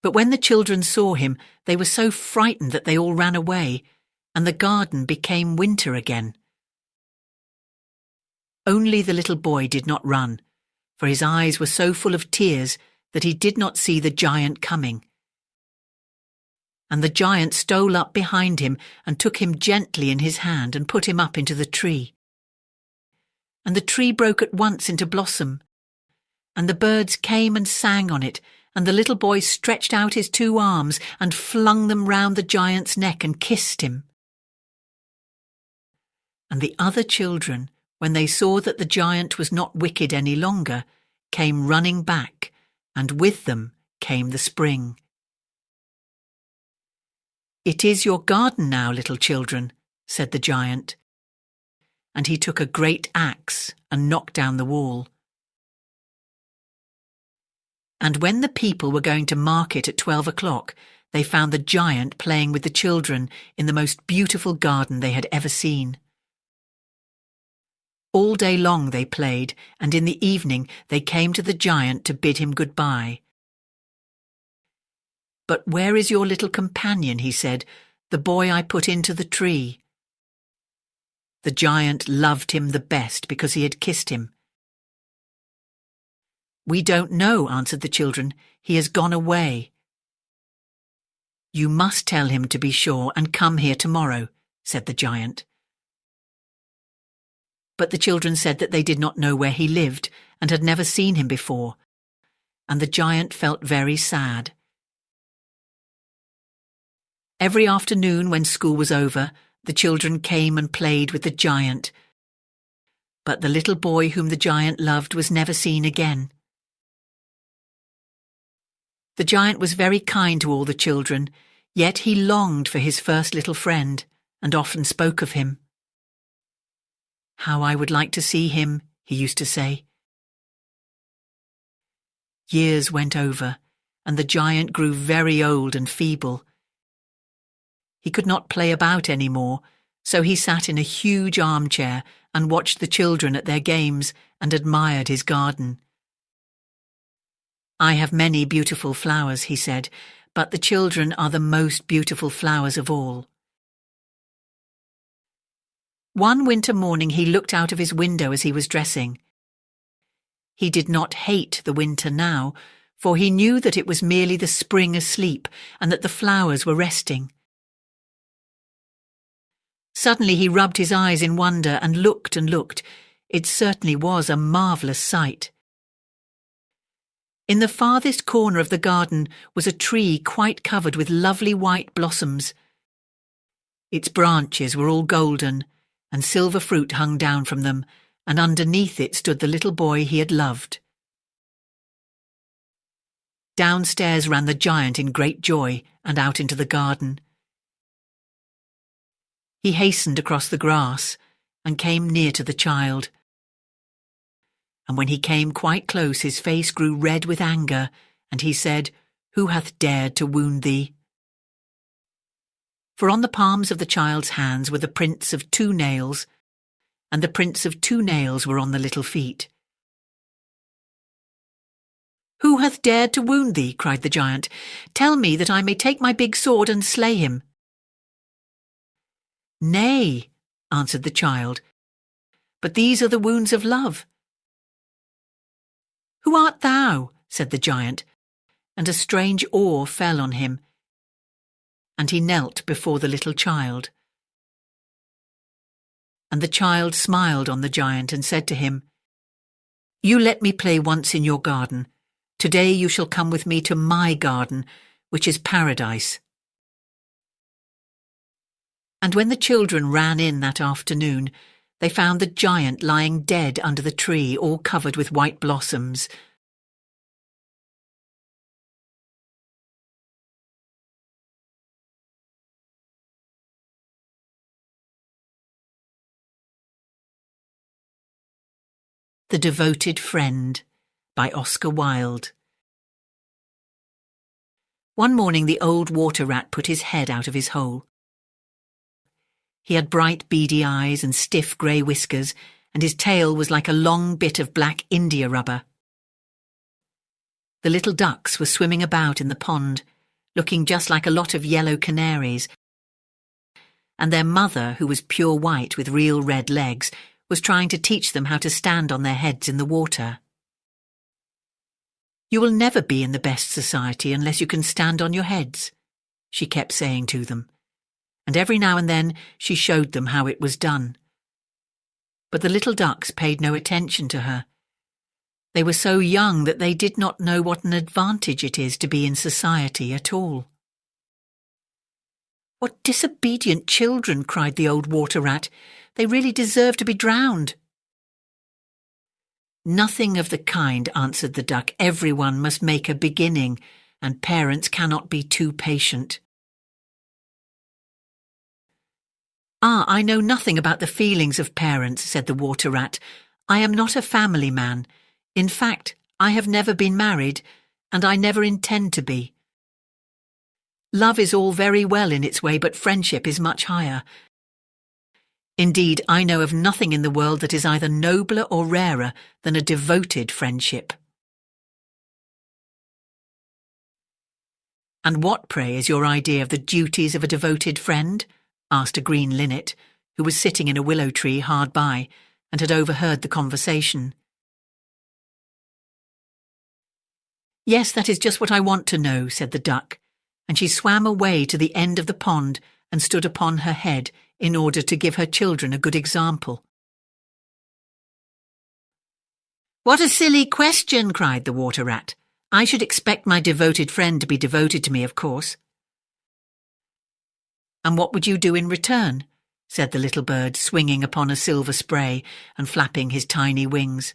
But when the children saw him, they were so frightened that they all ran away, and the garden became winter again. Only the little boy did not run, for his eyes were so full of tears that he did not see the giant coming. And the giant stole up behind him and took him gently in his hand and put him up into the tree. And the tree broke at once into blossom, and the birds came and sang on it, and the little boy stretched out his 2 arms and flung them round the giant's neck and kissed him. And the other children, when they saw that the giant was not wicked any longer, came running back, and with them came the spring. "It is your garden now, little children," said the giant. and he took a great axe and knocked down the wall. And when the people were going to market at 12 o'clock, they found the giant playing with the children in the most beautiful garden they had ever seen. All day long they played, and in the evening they came to the giant to bid him goodbye. "But where is your little companion?" he said, "the boy I put into the tree?" The giant loved him the best because he had kissed him. "We don't know," answered the children. "He has gone away." "You must tell him to be sure and come here tomorrow," said the giant. But the children said that they did not know where he lived and had never seen him before, and the giant felt very sad. Every afternoon when school was over, the children came and played with the giant, but the little boy whom the giant loved was never seen again. The giant was very kind to all the children, yet he longed for his first little friend and often spoke of him. "How I would like to see him," he used to say. Years went over, and the giant grew very old and feeble. He could not play about any more, so he sat in a huge armchair and watched the children at their games and admired his garden. "I have many beautiful flowers," he said, "but the children are the most beautiful flowers of all." One winter morning he looked out of his window as he was dressing. He did not hate the winter now, for he knew that it was merely the spring asleep and that the flowers were resting. Suddenly he rubbed his eyes in wonder and looked and looked. It certainly was a marvellous sight. In the farthest corner of the garden was a tree quite covered with lovely white blossoms. Its branches were all golden, and silver fruit hung down from them, and underneath it stood the little boy he had loved. Downstairs ran the giant in great joy and out into the garden. He hastened across the grass and came near to the child. And when he came quite close, his face grew red with anger, and he said, "Who hath dared to wound thee?" For on the palms of the child's hands were the prints of 2 nails, and the prints of 2 nails were on the little feet. "Who hath dared to wound thee?" cried the giant. "Tell me that I may take my big sword and slay him." "Nay," answered the child, "but these are the wounds of love." "Who art thou?" said the giant, and a strange awe fell on him, and he knelt before the little child. And the child smiled on the giant and said to him, "You let me play once in your garden. Today you shall come with me to my garden, which is paradise." And when the children ran in that afternoon, they found the giant lying dead under the tree, all covered with white blossoms. The Devoted Friend by Oscar Wilde. One morning the old water rat put his head out of his hole. He had bright beady eyes and stiff grey whiskers, and his tail was like a long bit of black India rubber. The little ducks were swimming about in the pond, looking just like a lot of yellow canaries, and their mother, who was pure white with real red legs, was trying to teach them how to stand on their heads in the water. "You will never be in the best society unless you can stand on your heads," she kept saying to them, and every now and then she showed them how it was done. But the little ducks paid no attention to her. They were so young that they did not know what an advantage it is to be in society at all. "What disobedient children!" cried the old water rat. "They really deserve to be drowned." "Nothing of the kind," answered the duck. "Everyone must make a beginning, and parents cannot be too patient." "Ah, I know nothing about the feelings of parents," said the water rat. "I am not a family man. In fact, I have never been married, and I never intend to be. Love is all very well in its way, but friendship is much higher. Indeed, I know of nothing in the world that is either nobler or rarer than a devoted friendship." "And what, pray, is your idea of the duties of a devoted friend?" asked a green linnet, who was sitting in a willow tree hard by and had overheard the conversation. "Yes, that is just what I want to know," said the duck, and she swam away to the end of the pond and stood upon her head in order to give her children a good example. "What a silly question," cried the water rat. "I should expect my devoted friend to be devoted to me, of course." "And what would you do in return?" said the little bird, swinging upon a silver spray and flapping his tiny wings.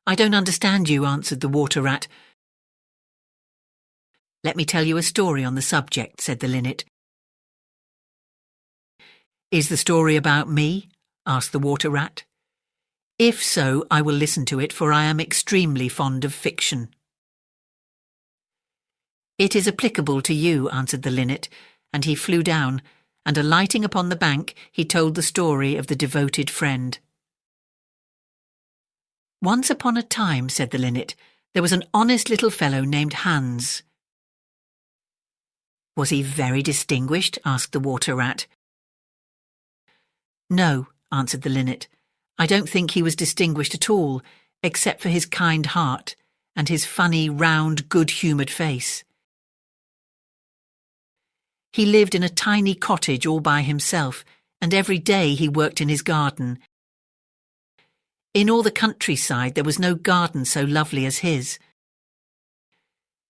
"I don't understand you," answered the water rat. "Let me tell you a story on the subject," said the linnet. "Is the story about me?" asked the water rat. "If so, I will listen to it, for I am extremely fond of fiction." "It is applicable to you," answered the linnet, and he flew down, and alighting upon the bank, he told the story of the devoted friend. "Once upon a time," said the linnet, "there was an honest little fellow named Hans." "Was he very distinguished?" asked the water rat. "No," answered the linnet. "I don't think he was distinguished at all, except for his kind heart and his funny, round, good-humoured face. He lived in a tiny cottage all by himself, and every day he worked in his garden. In all the countryside there was no garden so lovely as his.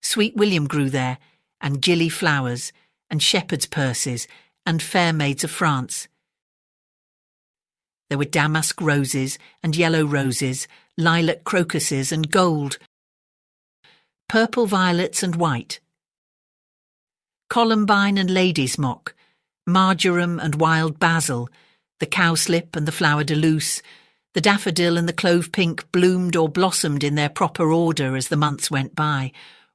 Sweet William grew there, and gilly flowers, and shepherd's purses, and fair maids of France. There were damask roses, and yellow roses, lilac crocuses, and gold, purple violets and white, columbine and ladysmock, marjoram and wild basil, the cowslip and the flower de luce, the daffodil and the clove pink bloomed or blossomed in their proper order as the months went by,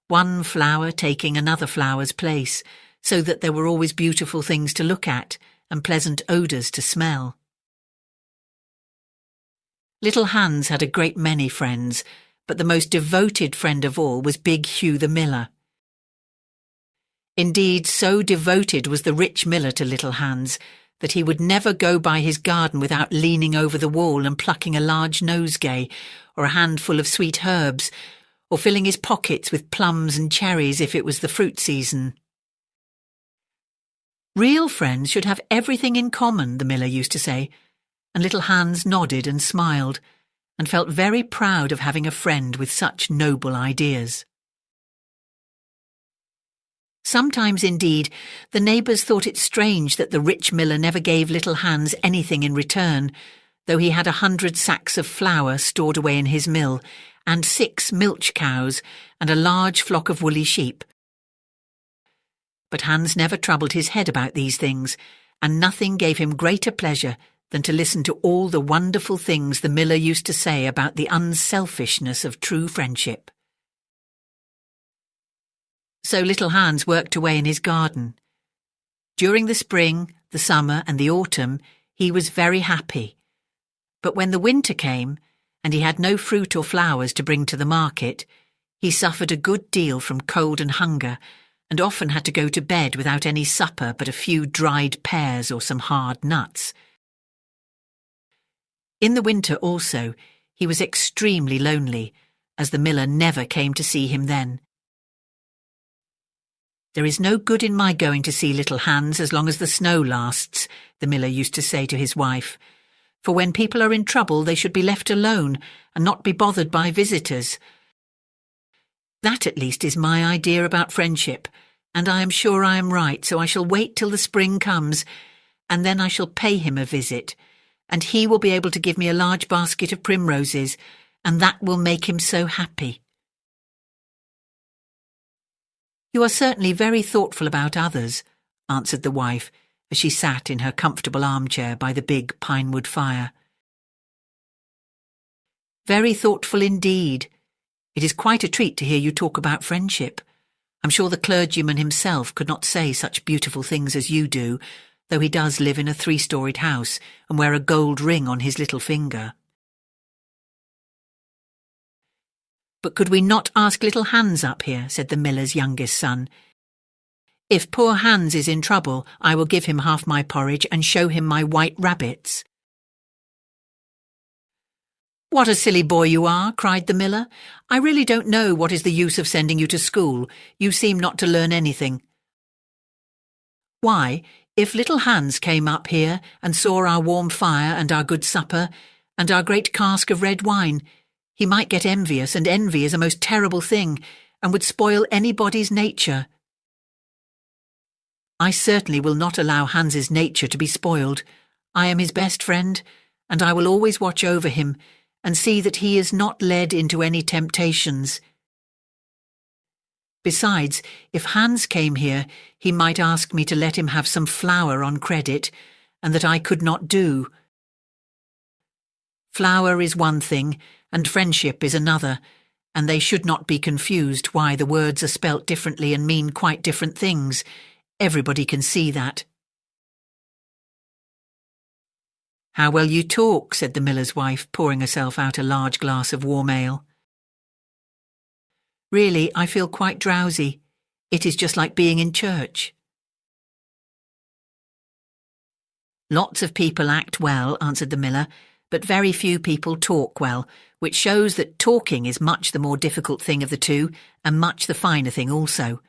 one flower taking another flower's place, so that there were always beautiful things to look at and pleasant odours to smell. Little Hans had a great many friends, but the most devoted friend of all was Big Hugh the miller. Indeed, so devoted was the rich miller to little Hans that he would never go by his garden without leaning over the wall and plucking a large nosegay, or a handful of sweet herbs, or filling his pockets with plums and cherries if it was the fruit season. "Real friends should have everything in common," the miller used to say, and little Hans nodded and smiled, and felt very proud of having a friend with such noble ideas. Sometimes, indeed, the neighbours thought it strange that the rich miller never gave little Hans anything in return, though he had 100 sacks of flour stored away in his mill, and 6 milch cows, and a large flock of woolly sheep. But Hans never troubled his head about these things, and nothing gave him greater pleasure than to listen to all the wonderful things the miller used to say about the unselfishness of true friendship. So little Hans worked away in his garden. During the spring, the summer, and the autumn, he was very happy. But when the winter came, and he had no fruit or flowers to bring to the market, he suffered a good deal from cold and hunger, and often had to go to bed without any supper but a few dried pears or some hard nuts. In the winter also, he was extremely lonely, as the miller never came to see him then. "There is no good in my going to see little Hans as long as the snow lasts," the miller used to say to his wife, "for when people are in trouble they should be left alone and not be bothered by visitors. That at least is my idea about friendship, and I am sure I am right, so I shall wait till the spring comes, and then I shall pay him a visit, and he will be able to give me a large basket of primroses, and that will make him so happy." "You are certainly very thoughtful about others," answered the wife, as she sat in her comfortable armchair by the big pinewood fire. "Very thoughtful indeed. It is quite a treat to hear you talk about friendship. I'm sure the clergyman himself could not say such beautiful things as you do, though he does live in a 3-storied house and wear a gold ring on his little finger." "But could we not ask little Hans up here?" said the miller's youngest son. "If poor Hans is in trouble, I will give him half my porridge and show him my white rabbits." "What a silly boy you are," cried the miller. "I really don't know what is the use of sending you to school. You seem not to learn anything." "Why, if little Hans came up here and saw our warm fire and our good supper and our great cask of red wine, he might get envious, and envy is a most terrible thing and would spoil anybody's nature." "I certainly will not allow Hans's nature to be spoiled. I am his best friend, and I will always watch over him and see that he is not led into any temptations. Besides, if Hans came here, he might ask me to let him have some flour on credit, and that I could not do. Flour is one thing, and friendship is another, and they should not be confused why the words are spelt differently and mean quite different things. Everybody can see that." "How well you talk," said the miller's wife, pouring herself out a large glass of warm ale. "Really, I feel quite drowsy. It is just like being in church." "Lots of people act well," answered the miller, "but very few people talk well, which shows that talking is much the more difficult thing of the two, and much the finer thing also."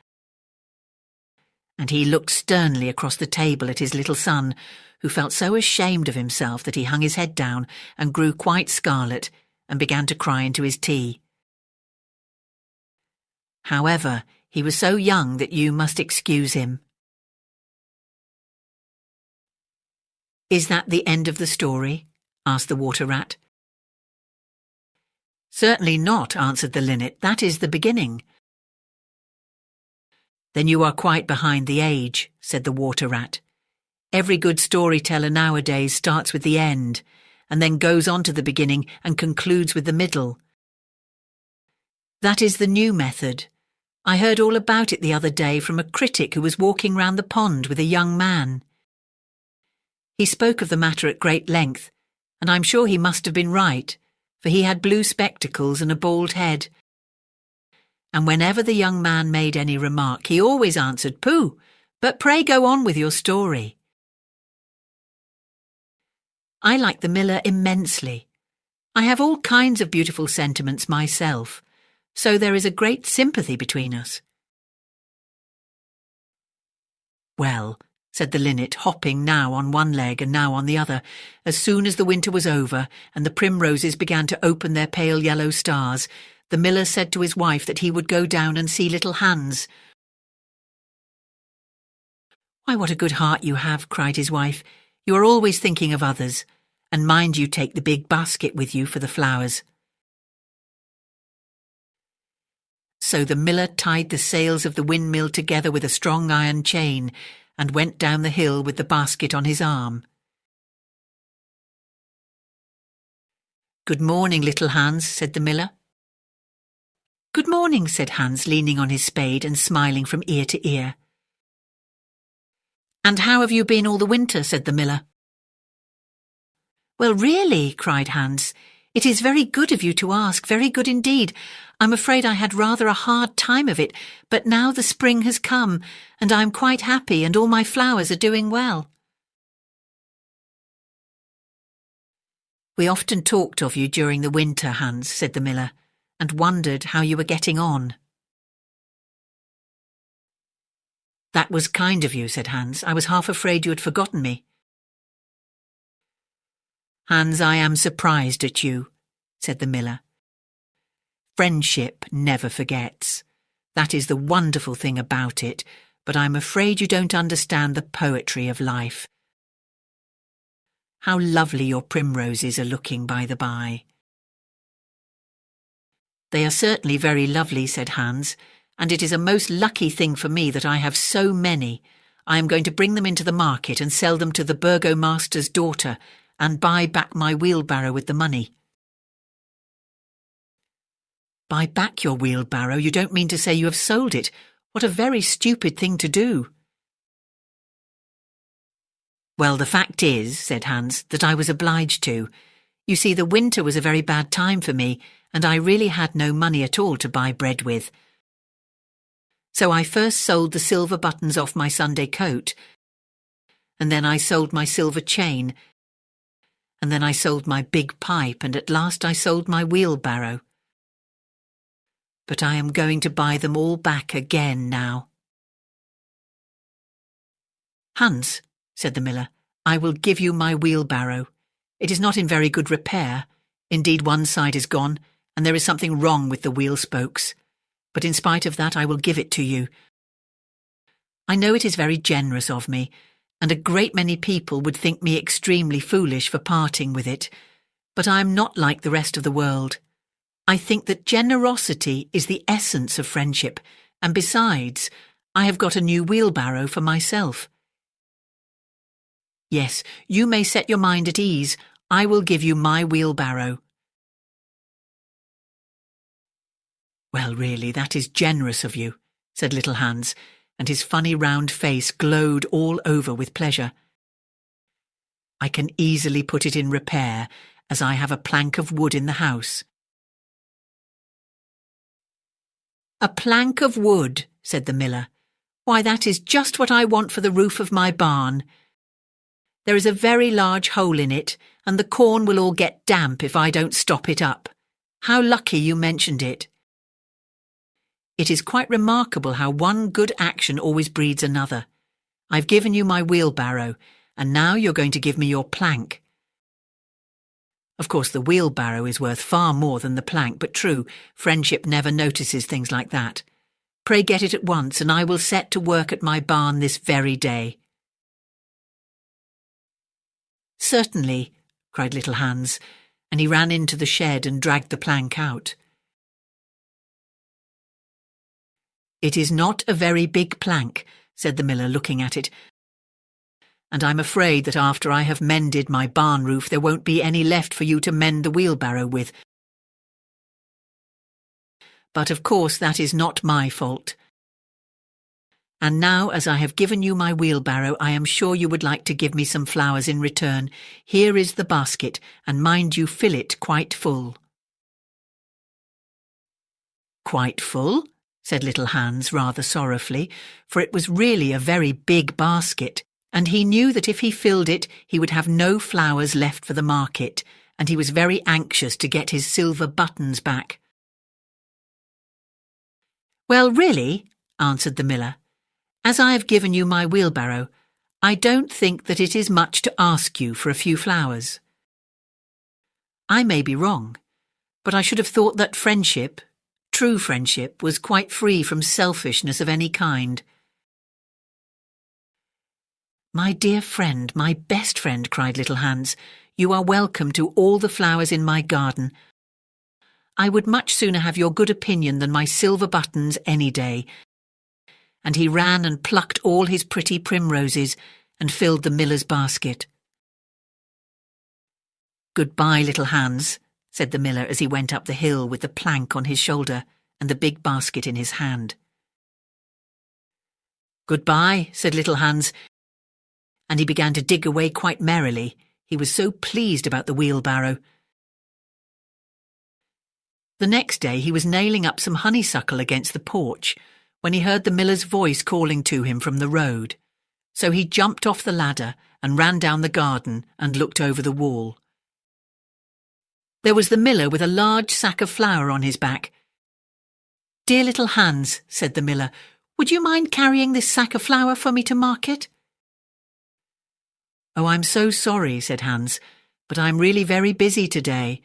And he looked sternly across the table at his little son, who felt so ashamed of himself that he hung his head down and grew quite scarlet and began to cry into his tea. However, he was so young that you must excuse him. "Is that the end of the story?" asked the water rat. "Certainly not," answered the linnet. "That is the beginning." "Then you are quite behind the age," said the water rat. "Every good storyteller nowadays starts with the end, and then goes on to the beginning and concludes with the middle. That is the new method. I heard all about it the other day from a critic who was walking round the pond with a young man. He spoke of the matter at great length, and I'm sure he must have been right, for he had blue spectacles and a bald head. And whenever the young man made any remark, he always answered, 'Pooh, but pray go on with your story.' I like the miller immensely. I have all kinds of beautiful sentiments myself, so there is a great sympathy between us." "Well," said the linnet, hopping now on one leg and now on the other, as soon as the winter was over and the primroses began to open their pale yellow stars, the miller said to his wife that he would go down and see little Hans. "Why, what a good heart you have," cried his wife. "You are always thinking of others, and mind you take the big basket with you for the flowers." So the miller tied the sails of the windmill together with a strong iron chain and went down the hill with the basket on his arm. "Good morning, little Hans," said the miller. "Good morning," said Hans, leaning on his spade and smiling from ear to ear. "And how have you been all the winter?" said the miller. "Well, really," cried Hans, "it is very good of you to ask, very good indeed. I'm afraid I had rather a hard time of it, but now the spring has come, and I'm quite happy, and all my flowers are doing well." "We often talked of you during the winter, Hans," said the miller, "and wondered how you were getting on." "That was kind of you," said Hans. "I was half afraid you had forgotten me." "Hans, I am surprised at you," said the miller. "Friendship never forgets. That is the wonderful thing about it, but I'm afraid you don't understand the poetry of life. How lovely your primroses are looking, by the by." "They are certainly very lovely," said Hans, "and it is a most lucky thing for me that I have so many. I am going to bring them into the market and sell them to the burgomaster's daughter and buy back my wheelbarrow with the money." "Buy back your wheelbarrow? You don't mean to say you have sold it? What a very stupid thing to do." "Well, the fact is," said Hans, "that I was obliged to. You see, the winter was a very bad time for me, and I really had no money at all to buy bread with. So I first sold the silver buttons off my Sunday coat, and then I sold my silver chain, and then I sold my big pipe, and at last I sold my wheelbarrow. But I am going to buy them all back again now." "Hans," said the miller, "I will give you my wheelbarrow. It is not in very good repair. Indeed, one side is gone, and there is something wrong with the wheel spokes. But in spite of that, I will give it to you. I know it is very generous of me, and a great many people would think me extremely foolish for parting with it, but I am not like the rest of the world. I think that generosity is the essence of friendship, and besides, I have got a new wheelbarrow for myself. Yes, you may set your mind at ease. I will give you my wheelbarrow." "Well, really, that is generous of you," said little Hans, and his funny round face glowed all over with pleasure. "I can easily put it in repair, as I have a plank of wood in the house." "A plank of wood," said the miller. "Why, that is just what I want for the roof of my barn. There is a very large hole in it, and the corn will all get damp if I don't stop it up. How lucky you mentioned it. It is quite remarkable how one good action always breeds another. I've given you my wheelbarrow, and now you're going to give me your plank. Of course, the wheelbarrow is worth far more than the plank, but true, friendship never notices things like that. Pray get it at once, and I will set to work at my barn this very day." "Certainly," cried little Hans, and he ran into the shed and dragged the plank out. "It is not a very big plank," said the miller, looking at it, "and I'm afraid that after I have mended my barn roof there won't be any left for you to mend the wheelbarrow with. But of course that is not my fault. And now, as I have given you my wheelbarrow, I am sure you would like to give me some flowers in return. Here is the basket, and mind you fill it quite full." "Quite full?" said little Hans rather sorrowfully, for it was really a very big basket, and he knew that if he filled it he would have no flowers left for the market, and he was very anxious to get his silver buttons back. "Well, really," answered the miller, "as I have given you my wheelbarrow, I don't think that it is much to ask you for a few flowers. I may be wrong, but I should have thought that friendship, true friendship, was quite free from selfishness of any kind." "My dear friend, my best friend," cried little Hans, "you are welcome to all the flowers in my garden. I would much sooner have your good opinion than my silver buttons any day." And he ran and plucked all his pretty primroses and filled the miller's basket. "Goodbye, little Hans," said the miller as he went up the hill with the plank on his shoulder and the big basket in his hand. "Goodbye," said little Hans, and he began to dig away quite merrily. He was so pleased about the wheelbarrow. The next day he was nailing up some honeysuckle against the porch when he heard the miller's voice calling to him from the road. So he jumped off the ladder and ran down the garden and looked over the wall. There was the miller with a large sack of flour on his back. "Dear little Hans," said the miller, "would you mind carrying this sack of flour for me to market?" "Oh, I'm so sorry," said Hans, "but I'm really very busy today.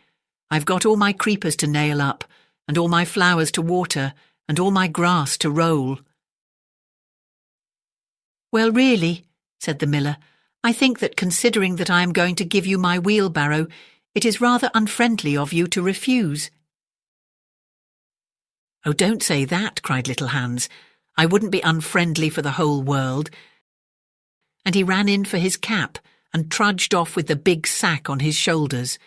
I've got all my creepers to nail up, and all my flowers to water, and all my grass to roll." "Well, really," said the miller, "I think that considering that I am going to give you my wheelbarrow, it is rather unfriendly of you to refuse." "Oh, don't say that," cried little Hans. "I wouldn't be unfriendly for the whole world. and he ran in for his cap and trudged off with the big sack on his shoulders.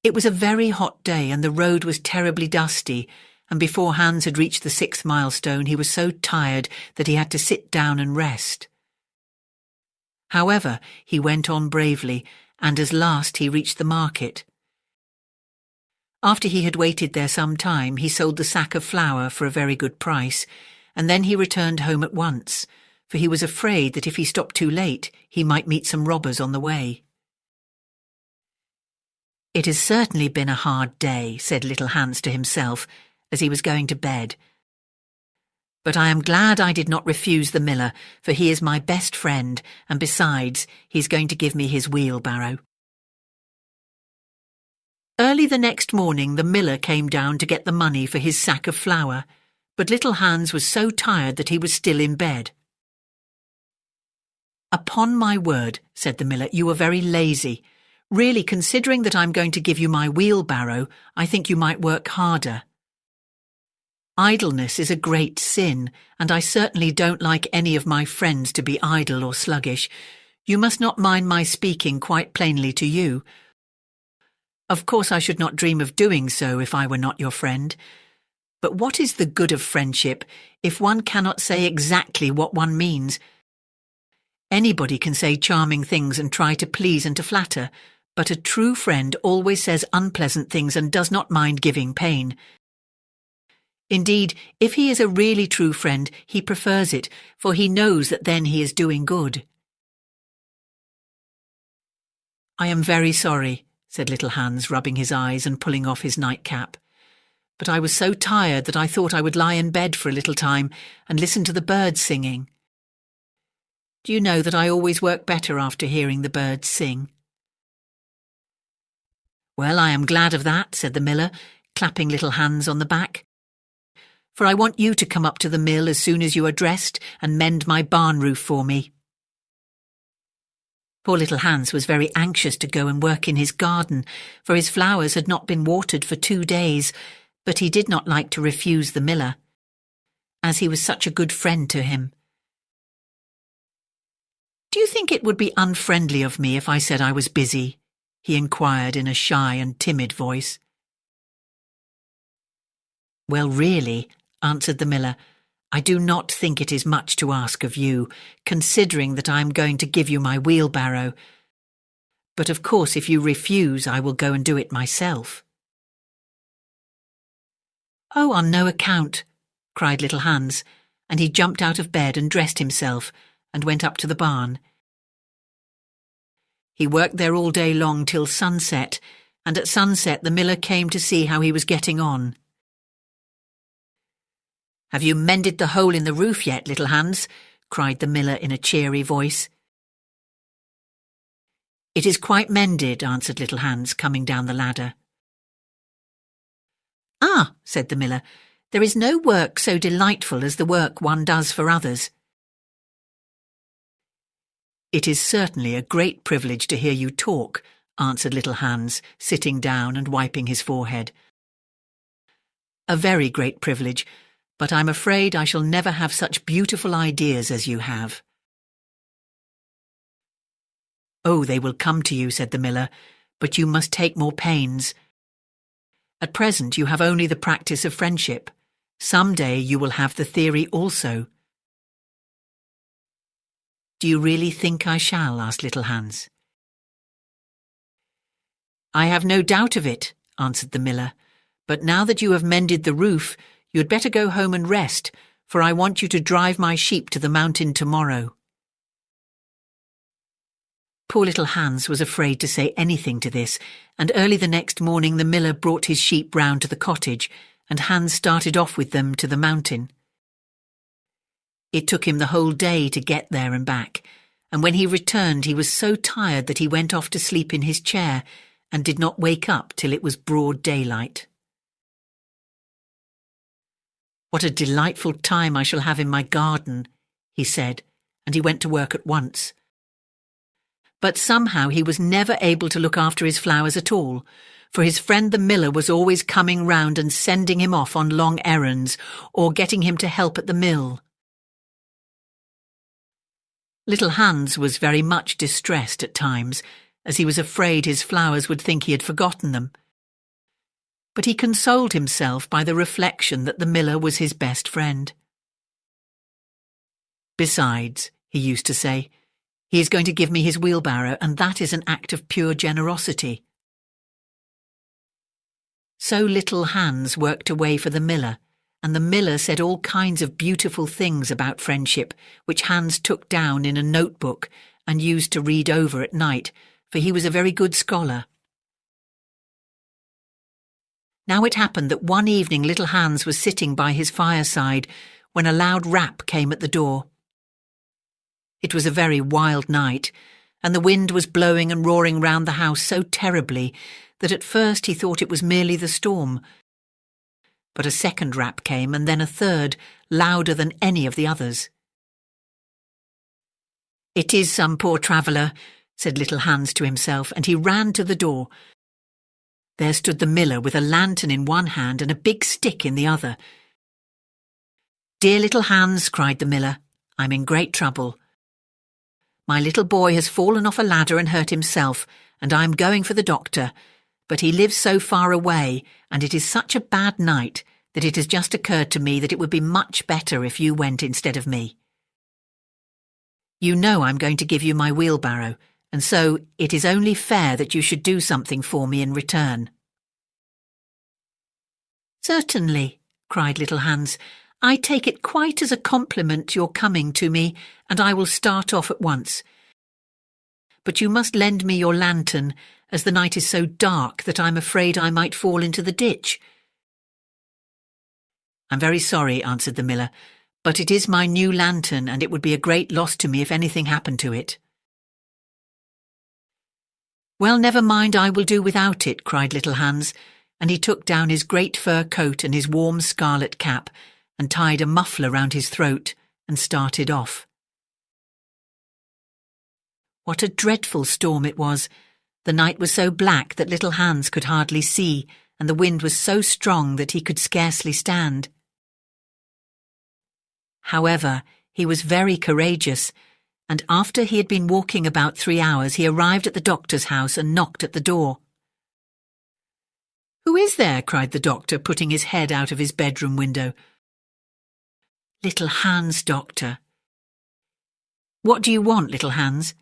It was a very hot day and the road was terribly dusty, and before Hans had reached the 6th milestone he was so tired that he had to sit down and rest. However, he went on bravely, and at last he reached the market. After he had waited there some time, he sold the sack of flour for a very good price, and then he returned home at once, for he was afraid that if he stopped too late, he might meet some robbers on the way. "It has certainly been a hard day," said little Hans to himself as he was going to bed. "But I am glad I did not refuse the miller, for he is my best friend, and besides, he's going to give me his wheelbarrow." Early the next morning the miller came down to get the money for his sack of flour, but little Hans was so tired that he was still in bed. "Upon my word," said the miller, "you are very lazy. Really, considering that I'm going to give you my wheelbarrow, I think you might work harder. Idleness is a great sin, and I certainly don't like any of my friends to be idle or sluggish. You must not mind my speaking quite plainly to you. Of course I should not dream of doing so if I were not your friend. But what is the good of friendship if one cannot say exactly what one means? Anybody can say charming things and try to please and to flatter, but a true friend always says unpleasant things and does not mind giving pain. Indeed, if he is a really true friend, he prefers it, for he knows that then he is doing good." "I am very sorry," said little Hans, rubbing his eyes and pulling off his nightcap. "But I was so tired that I thought I would lie in bed for a little time and listen to the birds singing. Do you know that I always work better after hearing the birds sing?" "Well, I am glad of that," said the miller, clapping little Hans on the back. "For I want you to come up to the mill as soon as you are dressed and mend my barn roof for me." Poor little Hans was very anxious to go and work in his garden, for his flowers had not been watered for 2 days, but he did not like to refuse the miller, as he was such a good friend to him. "Do you think it would be unfriendly of me if I said I was busy?" he inquired in a shy and timid voice. "Well, really," answered the miller, "I do not think it is much to ask of you, considering that I am going to give you my wheelbarrow. But of course if you refuse I will go and do it myself." "Oh, on no account," cried little Hans, and he jumped out of bed and dressed himself and went up to the barn. He worked there all day long till sunset, and at sunset the miller came to see how he was getting on. "Have you mended the hole in the roof yet, little Hans?" cried the miller in a cheery voice. "It is quite mended," answered little Hans, coming down the ladder. "Ah," said the miller, "there is no work so delightful as the work one does for others." "It is certainly a great privilege to hear you talk," answered little Hans, sitting down and wiping his forehead. "A very great privilege, but I'm afraid I shall never have such beautiful ideas as you have." "Oh, they will come to you," said the miller, "but you must take more pains. At present you have only the practice of friendship. Some day you will have the theory also." "Do you really think I shall?" asked little Hans. "I have no doubt of it," answered the miller, "but now that you have mended the roof, you had better go home and rest, for I want you to drive my sheep to the mountain tomorrow." Poor little Hans was afraid to say anything to this, and early the next morning the miller brought his sheep round to the cottage, and Hans started off with them to the mountain. It took him the whole day to get there and back, and when he returned he was so tired that he went off to sleep in his chair and did not wake up till it was broad daylight. "What a delightful time I shall have in my garden," he said, and he went to work at once. But somehow he was never able to look after his flowers at all, for his friend the miller was always coming round and sending him off on long errands, or getting him to help at the mill. Little Hans was very much distressed at times, as he was afraid his flowers would think he had forgotten them. But he consoled himself by the reflection that the miller was his best friend. "Besides," he used to say, "he is going to give me his wheelbarrow, and that is an act of pure generosity." So little Hans worked away for the miller, and the miller said all kinds of beautiful things about friendship, which Hans took down in a notebook and used to read over at night, for he was a very good scholar. Now it happened that one evening little Hans was sitting by his fireside when a loud rap came at the door. It was a very wild night, and the wind was blowing and roaring round the house so terribly that at first he thought it was merely the storm. But a second rap came, and then a third, louder than any of the others. "It is some poor traveller," said little Hans to himself, and he ran to the door. There stood the miller with a lantern in one hand and a big stick in the other. "Dear little Hans," cried the miller, "I'm in great trouble. My little boy has fallen off a ladder and hurt himself, and I am going for the doctor. But he lives so far away, and it is such a bad night, that it has just occurred to me that it would be much better if you went instead of me. You know I'm going to give you my wheelbarrow, and so it is only fair that you should do something for me in return." "Certainly," cried little Hans. "I take it quite as a compliment your coming to me, and I will start off at once. But you must lend me your lantern, as the night is so dark that I'm afraid I might fall into the ditch." "I'm very sorry," answered the miller, "but it is my new lantern, and it would be a great loss to me if anything happened to it." "Well, never mind, I will do without it," cried little Hans, and he took down his great fur coat and his warm scarlet cap, and tied a muffler round his throat, and started off. What a dreadful storm it was! The night was so black that little Hans could hardly see, and the wind was so strong that he could scarcely stand. However, he was very courageous, and after he had been walking about 3 hours, he arrived at the doctor's house and knocked at the door. "Who is there?" cried the doctor, putting his head out of his bedroom window. "Little Hans, doctor." "What do you want, little Hans?"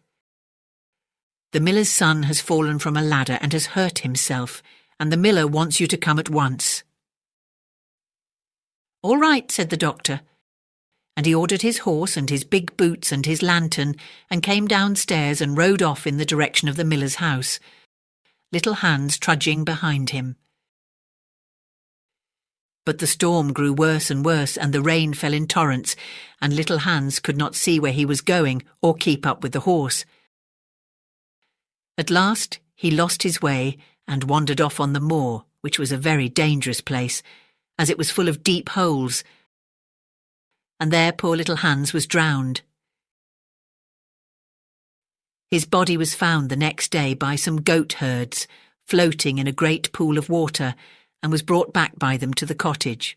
"The miller's son has fallen from a ladder and has hurt himself, and the miller wants you to come at once." "All right," said the doctor, and he ordered his horse and his big boots and his lantern, and came downstairs and rode off in the direction of the miller's house, little Hans trudging behind him. But the storm grew worse and worse, and the rain fell in torrents, and little Hans could not see where he was going or keep up with the horse. At last he lost his way and wandered off on the moor, which was a very dangerous place, as it was full of deep holes, and there poor little Hans was drowned. His body was found the next day by some goat herds, floating in a great pool of water, and was brought back by them to the cottage.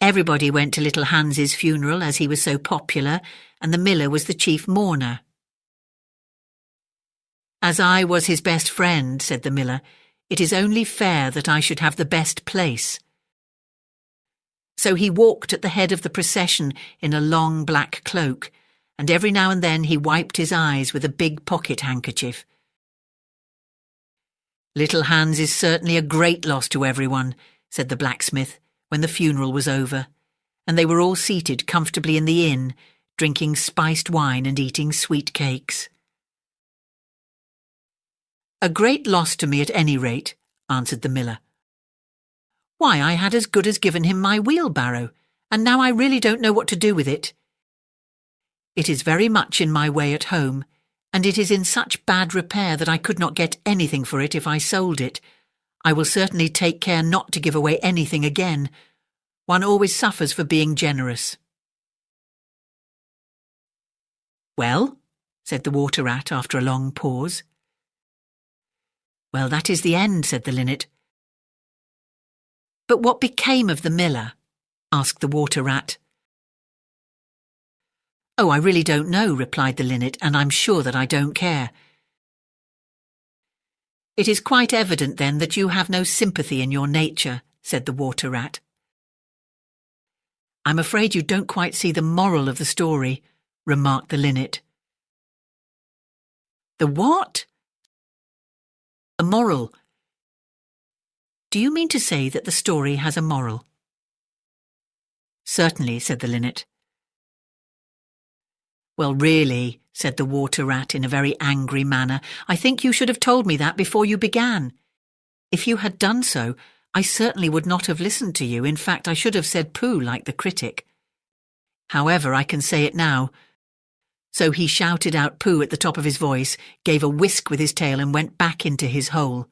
Everybody went to little Hans's funeral, as he was so popular, and the miller was the chief mourner. "As I was his best friend," said the miller, "it is only fair that I should have the best place." So he walked at the head of the procession in a long black cloak, and every now and then he wiped his eyes with a big pocket handkerchief. "Little Hans is certainly a great loss to everyone," said the blacksmith, when the funeral was over, and they were all seated comfortably in the inn, drinking spiced wine and eating sweet cakes. "A great loss to me at any rate," answered the miller. "Why, I had as good as given him my wheelbarrow, and now I really don't know what to do with it. It is very much in my way at home, and it is in such bad repair that I could not get anything for it if I sold it. I will certainly take care not to give away anything again. One always suffers for being generous." "Well?" said the water rat after a long pause. "Well, that is the end," said the linnet. "But what became of the miller?" asked the water rat. "Oh, I really don't know," replied the linnet, "and I'm sure that I don't care." "It is quite evident, then, that you have no sympathy in your nature," said the water rat. "I'm afraid you don't quite see the moral of the story," remarked the linnet. "The what?" "The moral. Do you mean to say that the story has a moral?" "Certainly," said the linnet. "Well, really," said the water rat in a very angry manner, "I think you should have told me that before you began. If you had done so, I certainly would not have listened to you. In fact, I should have said pooh like the critic. However, I can say it now." So he shouted out pooh at the top of his voice, gave a whisk with his tail and went back into his hole.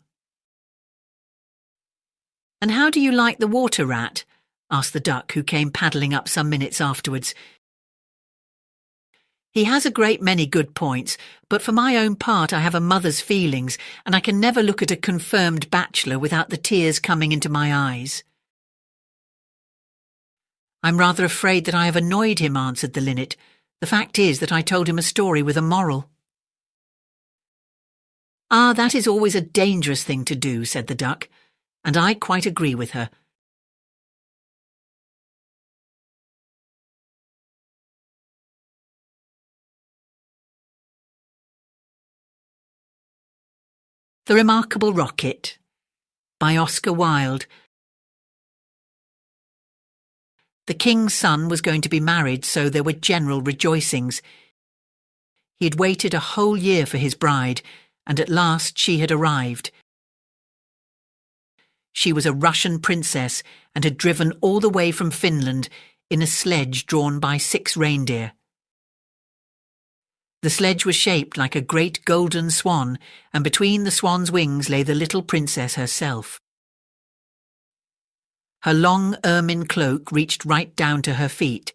"And how do you like the water rat?" asked the duck, who came paddling up some minutes afterwards. "He has a great many good points, but for my own part I have a mother's feelings, and I can never look at a confirmed bachelor without the tears coming into my eyes." "I'm rather afraid that I have annoyed him," answered the linnet. "The fact is that I told him a story with a moral." "Ah, that is always a dangerous thing to do," said the duck, "and I quite agree with her. The Remarkable Rocket by Oscar Wilde. The king's son was going to be married, so there were general rejoicings. He had waited a whole year for his bride, and at last she had arrived. She was a Russian princess and had driven all the way from Finland in a sledge drawn by 6 reindeer. The sledge was shaped like a great golden swan, and between the swan's wings lay the little princess herself. Her long ermine cloak reached right down to her feet.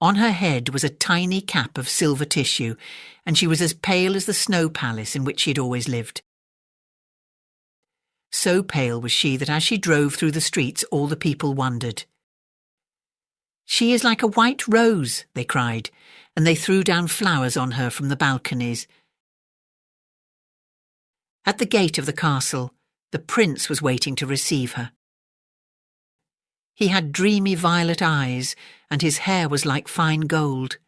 On her head was a tiny cap of silver tissue, and she was as pale as the snow palace in which she had always lived. So pale was she that as she drove through the streets all the people wondered. "She is like a white rose," they cried, and they threw down flowers on her from the balconies. At the gate of the castle, the prince was waiting to receive her. He had dreamy violet eyes, and his hair was like fine gold.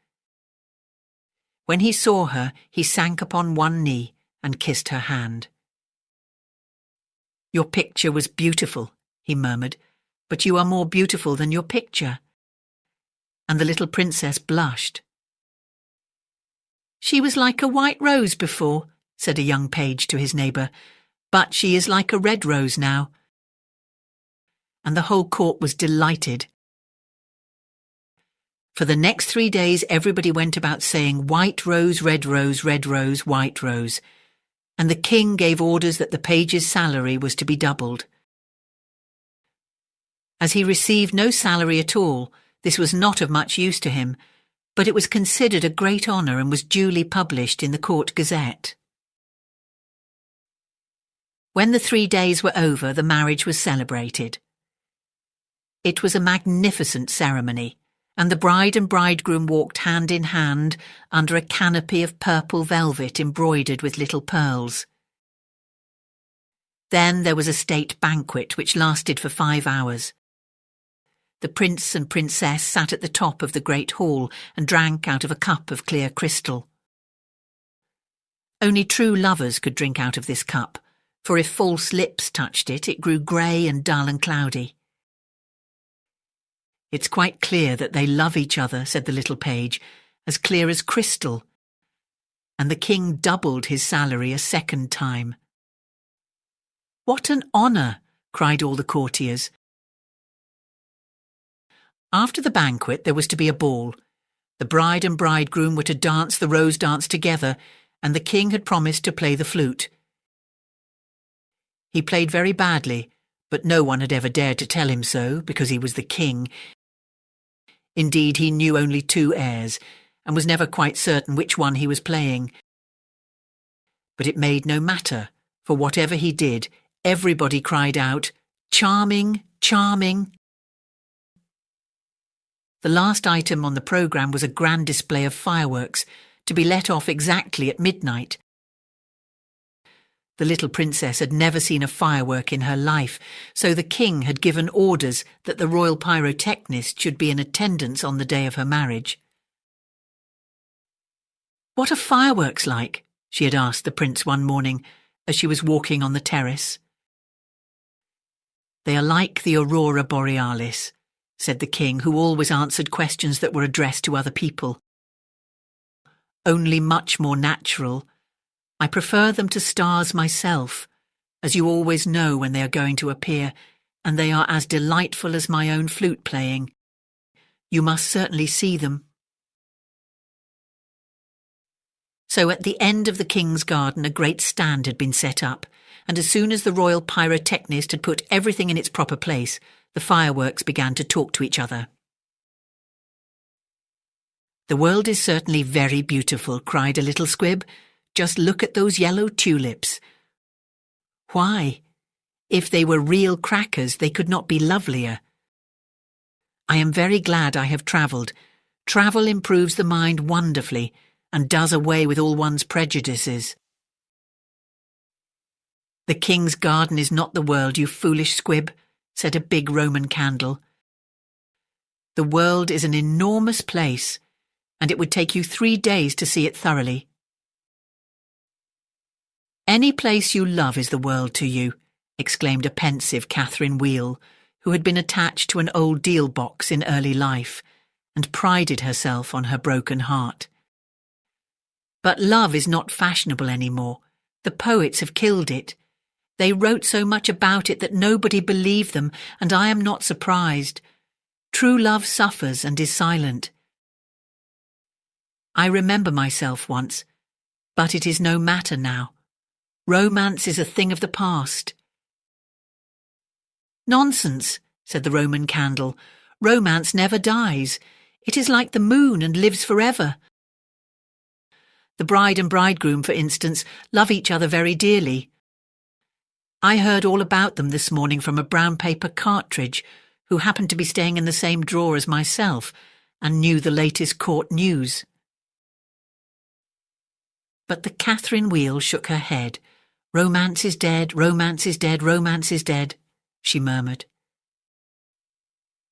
When he saw her, he sank upon one knee and kissed her hand. "Your picture was beautiful," he murmured, "but you are more beautiful than your picture." And the little princess blushed. "She was like a white rose before," said a young page to his neighbour, "but she is like a red rose now." And the whole court was delighted. For the next 3 days everybody went about saying, "White rose, red rose, red rose, white rose," and the king gave orders that the page's salary was to be doubled. As he received no salary at all, this was not of much use to him, but it was considered a great honour and was duly published in the Court Gazette. When the 3 days were over, the marriage was celebrated. It was a magnificent ceremony, and the bride and bridegroom walked hand in hand under a canopy of purple velvet embroidered with little pearls. Then there was a state banquet which lasted for 5 hours. The prince and princess sat at the top of the great hall and drank out of a cup of clear crystal. Only true lovers could drink out of this cup, for if false lips touched it, it grew grey and dull and cloudy. "It's quite clear that they love each other," said the little page, "as clear as crystal." And the king doubled his salary a second time. "What an honour!" cried all the courtiers. After the banquet there was to be a ball. The bride and bridegroom were to dance the rose dance together, and the king had promised to play the flute. He played very badly, but no one had ever dared to tell him so, because he was the king. Indeed, he knew only 2 airs, and was never quite certain which one he was playing. But it made no matter, for whatever he did, everybody cried out, "Charming, charming!" The last item on the programme was a grand display of fireworks, to be let off exactly at midnight. The little princess had never seen a firework in her life, so the king had given orders that the royal pyrotechnist should be in attendance on the day of her marriage. "What are fireworks like?" she had asked the prince one morning as she was walking on the terrace. "They are like the aurora borealis," said the king, who always answered questions that were addressed to other people. "Only much more natural. I prefer them to stars myself, as you always know when they are going to appear, and they are as delightful as my own flute playing. You must certainly see them." So at the end of the king's garden a great stand had been set up, and as soon as the royal pyrotechnist had put everything in its proper place, the fireworks began to talk to each other. "The world is certainly very beautiful," cried a little squib. "Just look at those yellow tulips." "Why? If they were real crackers, they could not be lovelier. I am very glad I have travelled. Travel improves the mind wonderfully, and does away with all one's prejudices." "The king's garden is not the world, you foolish squib," said a big Roman candle. "The world is an enormous place, and it would take you 3 days to see it thoroughly." "Any place you love is the world to you," exclaimed a pensive Catherine Wheel, who had been attached to an old deal box in early life, and prided herself on her broken heart. "But love is not fashionable anymore. The poets have killed it. They wrote so much about it that nobody believed them, and I am not surprised. True love suffers and is silent. I remember myself once, but it is no matter now. Romance is a thing of the past." "Nonsense," said the Roman candle. "Romance never dies. It is like the moon and lives forever. The bride and bridegroom, for instance, love each other very dearly. I heard all about them this morning from a brown paper cartridge, who happened to be staying in the same drawer as myself, and knew the latest court news." But the Catherine Wheel shook her head. "Romance is dead, romance is dead, romance is dead," she murmured.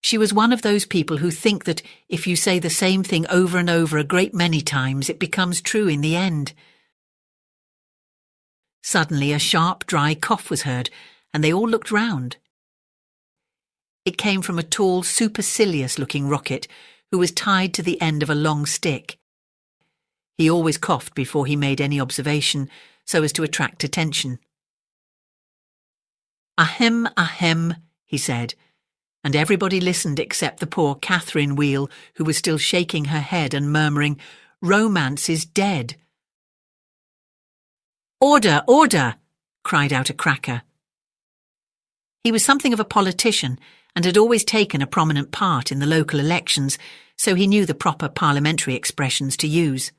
She was one of those people who think that if you say the same thing over and over a great many times, it becomes true in the end. Suddenly a sharp, dry cough was heard, and they all looked round. It came from a tall, supercilious-looking rocket who was tied to the end of a long stick. He always coughed before he made any observation, so as to attract attention. "Ahem, ahem," he said, and everybody listened except the poor Catherine Wheel, who was still shaking her head and murmuring, "Romance is dead." "Order, order!" cried out a cracker. He was something of a politician and had always taken a prominent part in the local elections, so he knew the proper parliamentary expressions to use.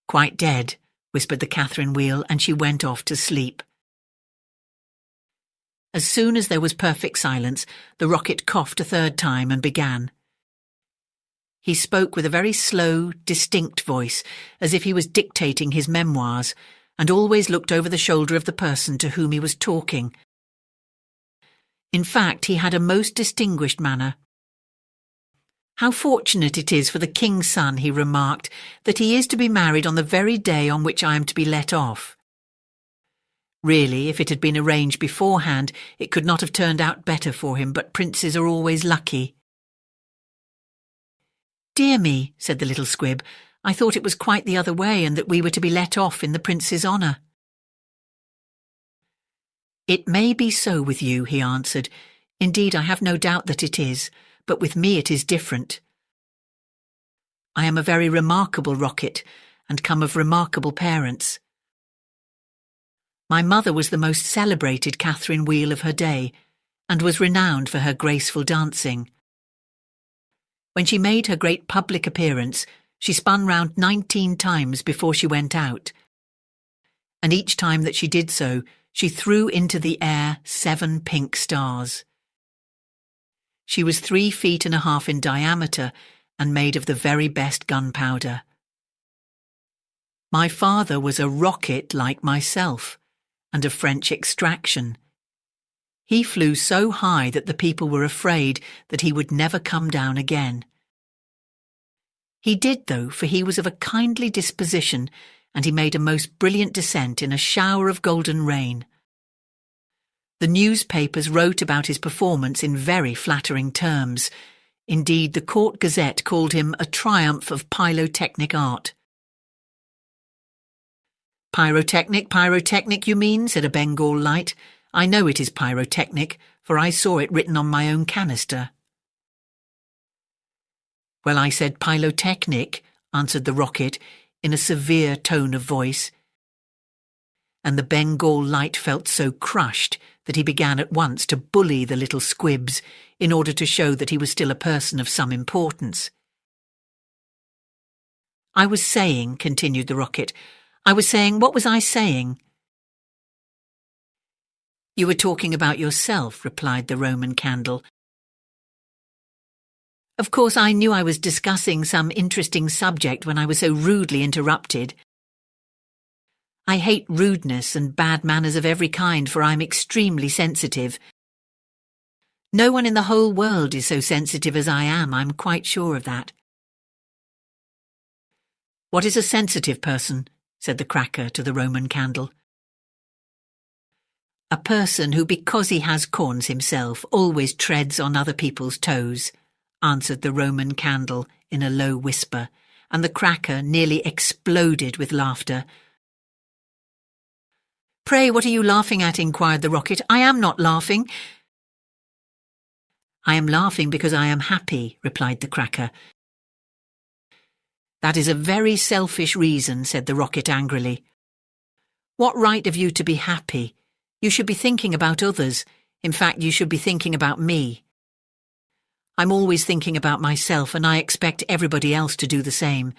"Quite dead," whispered the Catherine Wheel, and she went off to sleep. As soon as there was perfect silence, the rocket coughed a third time and began. He spoke with a very slow, distinct voice, as if he was dictating his memoirs, and always looked over the shoulder of the person to whom he was talking. In fact, he had a most distinguished manner. "How fortunate it is for the king's son," he remarked, "that he is to be married on the very day on which I am to be let off. Really, if it had been arranged beforehand, it could not have turned out better for him, but princes are always lucky." "Dear me," said the little squib, "I thought it was quite the other way, and that we were to be let off in the prince's honour." "It may be so with you," he answered. "Indeed, I have no doubt that it is, but with me it is different. I am a very remarkable rocket, and come of remarkable parents. My mother was the most celebrated Catherine Wheel of her day, and was renowned for her graceful dancing. When she made her great public appearance, she spun round 19 times before she went out, and each time that she did so, she threw into the air 7 pink stars. She was 3.5 feet in diameter and made of the very best gunpowder. My father was a rocket like myself, and of French extraction. He flew so high that the people were afraid that he would never come down again. He did, though, for he was of a kindly disposition, and he made a most brilliant descent in a shower of golden rain. The newspapers wrote about his performance in very flattering terms. Indeed, the Court Gazette called him a triumph of pyrotechnic art. Pyrotechnic, you mean, said a Bengal light. I know it is pyrotechnic, for I saw it written on my own canister. Well, I said pyrotechnic, answered the rocket, in a severe tone of voice. And the Bengal light felt so crushed that he began at once to bully the little squibs in order to show that he was still a person of some importance. I was saying, continued the rocket, what was I saying? You were talking about yourself, replied the Roman candle. Of course, I knew I was discussing some interesting subject when I was so rudely interrupted. I hate rudeness and bad manners of every kind, for I am extremely sensitive. No one in the whole world is so sensitive as I am, I'm quite sure of that. What is a sensitive person? Said the cracker to the Roman candle. A person who, because he has corns himself, always treads on other people's toes, answered the Roman candle in a low whisper, and the cracker nearly exploded with laughter. Pray, what are you laughing at? Inquired the rocket. I am not laughing. I am laughing because I am happy, replied the cracker. That is a very selfish reason, said the rocket angrily. What right have you to be happy? You should be thinking about others. In fact, you should be thinking about me. I'm always thinking about myself, and I expect everybody else to do the same.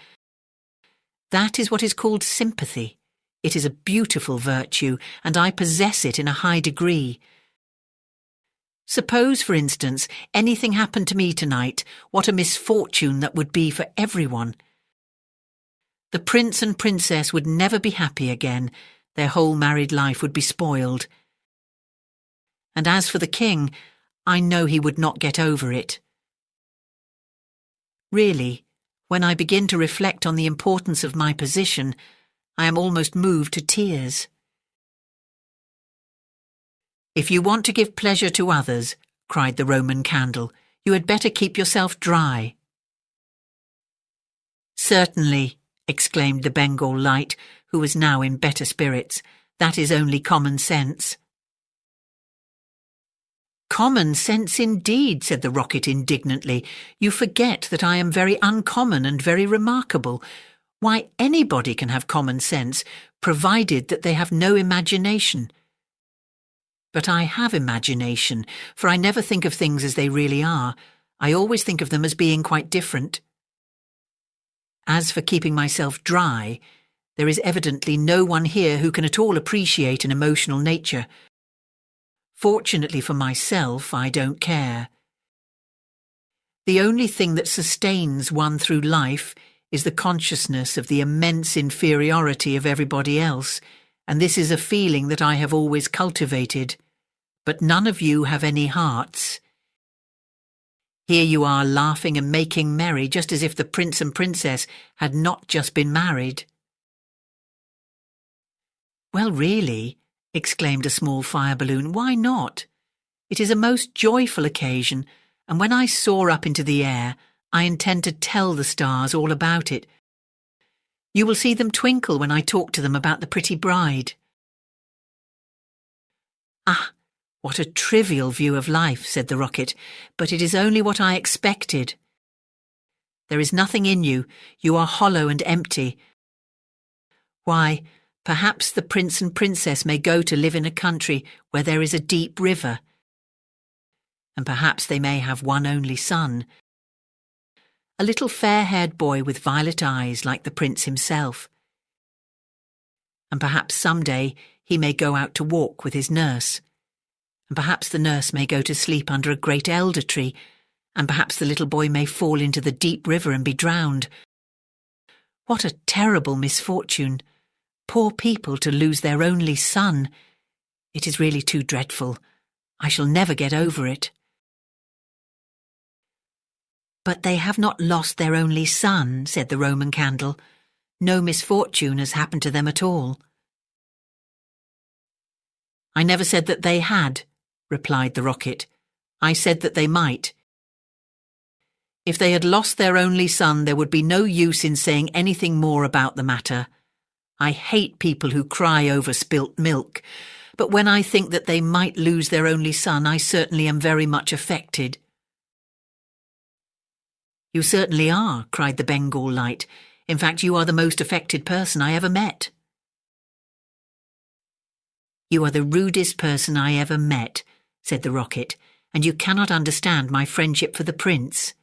That is what is called sympathy. It is a beautiful virtue, and I possess it in a high degree. Suppose, for instance, anything happened to me tonight, what a misfortune that would be for everyone. The prince and princess would never be happy again. Their whole married life would be spoiled. And as for the king, I know he would not get over it. Really, when I begin to reflect on the importance of my position, I am almost moved to tears. If you want to give pleasure to others, cried the Roman candle, you had better keep yourself dry. Certainly, exclaimed the Bengal light, who was now in better spirits. That is only common sense. Common sense indeed, said the rocket indignantly. You forget that I am very uncommon and very remarkable. Why, anybody can have common sense, provided that they have no imagination. But I have imagination, for I never think of things as they really are. I always think of them as being quite different. As for keeping myself dry, there is evidently no one here who can at all appreciate an emotional nature. Fortunately for myself, I don't care. The only thing that sustains one through life is the consciousness of the immense inferiority of everybody else, and this is a feeling that I have always cultivated. But none of you have any hearts. Here you are laughing and making merry, just as if the prince and princess had not just been married. Well, really, exclaimed a small fire balloon, why not? It is a most joyful occasion, and when I soar up into the air, I intend to tell the stars all about it. You will see them twinkle when I talk to them about the pretty bride. Ah, what a trivial view of life, said the rocket, but it is only what I expected. There is nothing in you. You are hollow and empty. Why, perhaps the prince and princess may go to live in a country where there is a deep river. And perhaps they may have one only son. A little fair-haired boy with violet eyes like the prince himself. And perhaps someday he may go out to walk with his nurse. And perhaps the nurse may go to sleep under a great elder tree, and perhaps the little boy may fall into the deep river and be drowned. What a terrible misfortune! Poor people to lose their only son. It is really too dreadful. I shall never get over it. But they have not lost their only son, said the Roman candle. No misfortune has happened to them at all. I never said that they had, replied the rocket. I said that they might. If they had lost their only son, there would be no use in saying anything more about the matter. I hate people who cry over spilt milk, but when I think that they might lose their only son, I certainly am very much affected. You certainly are, cried the Bengal light. In fact, you are the most affected person I ever met. You are the rudest person I ever met, said the rocket, and you cannot understand my friendship for the prince.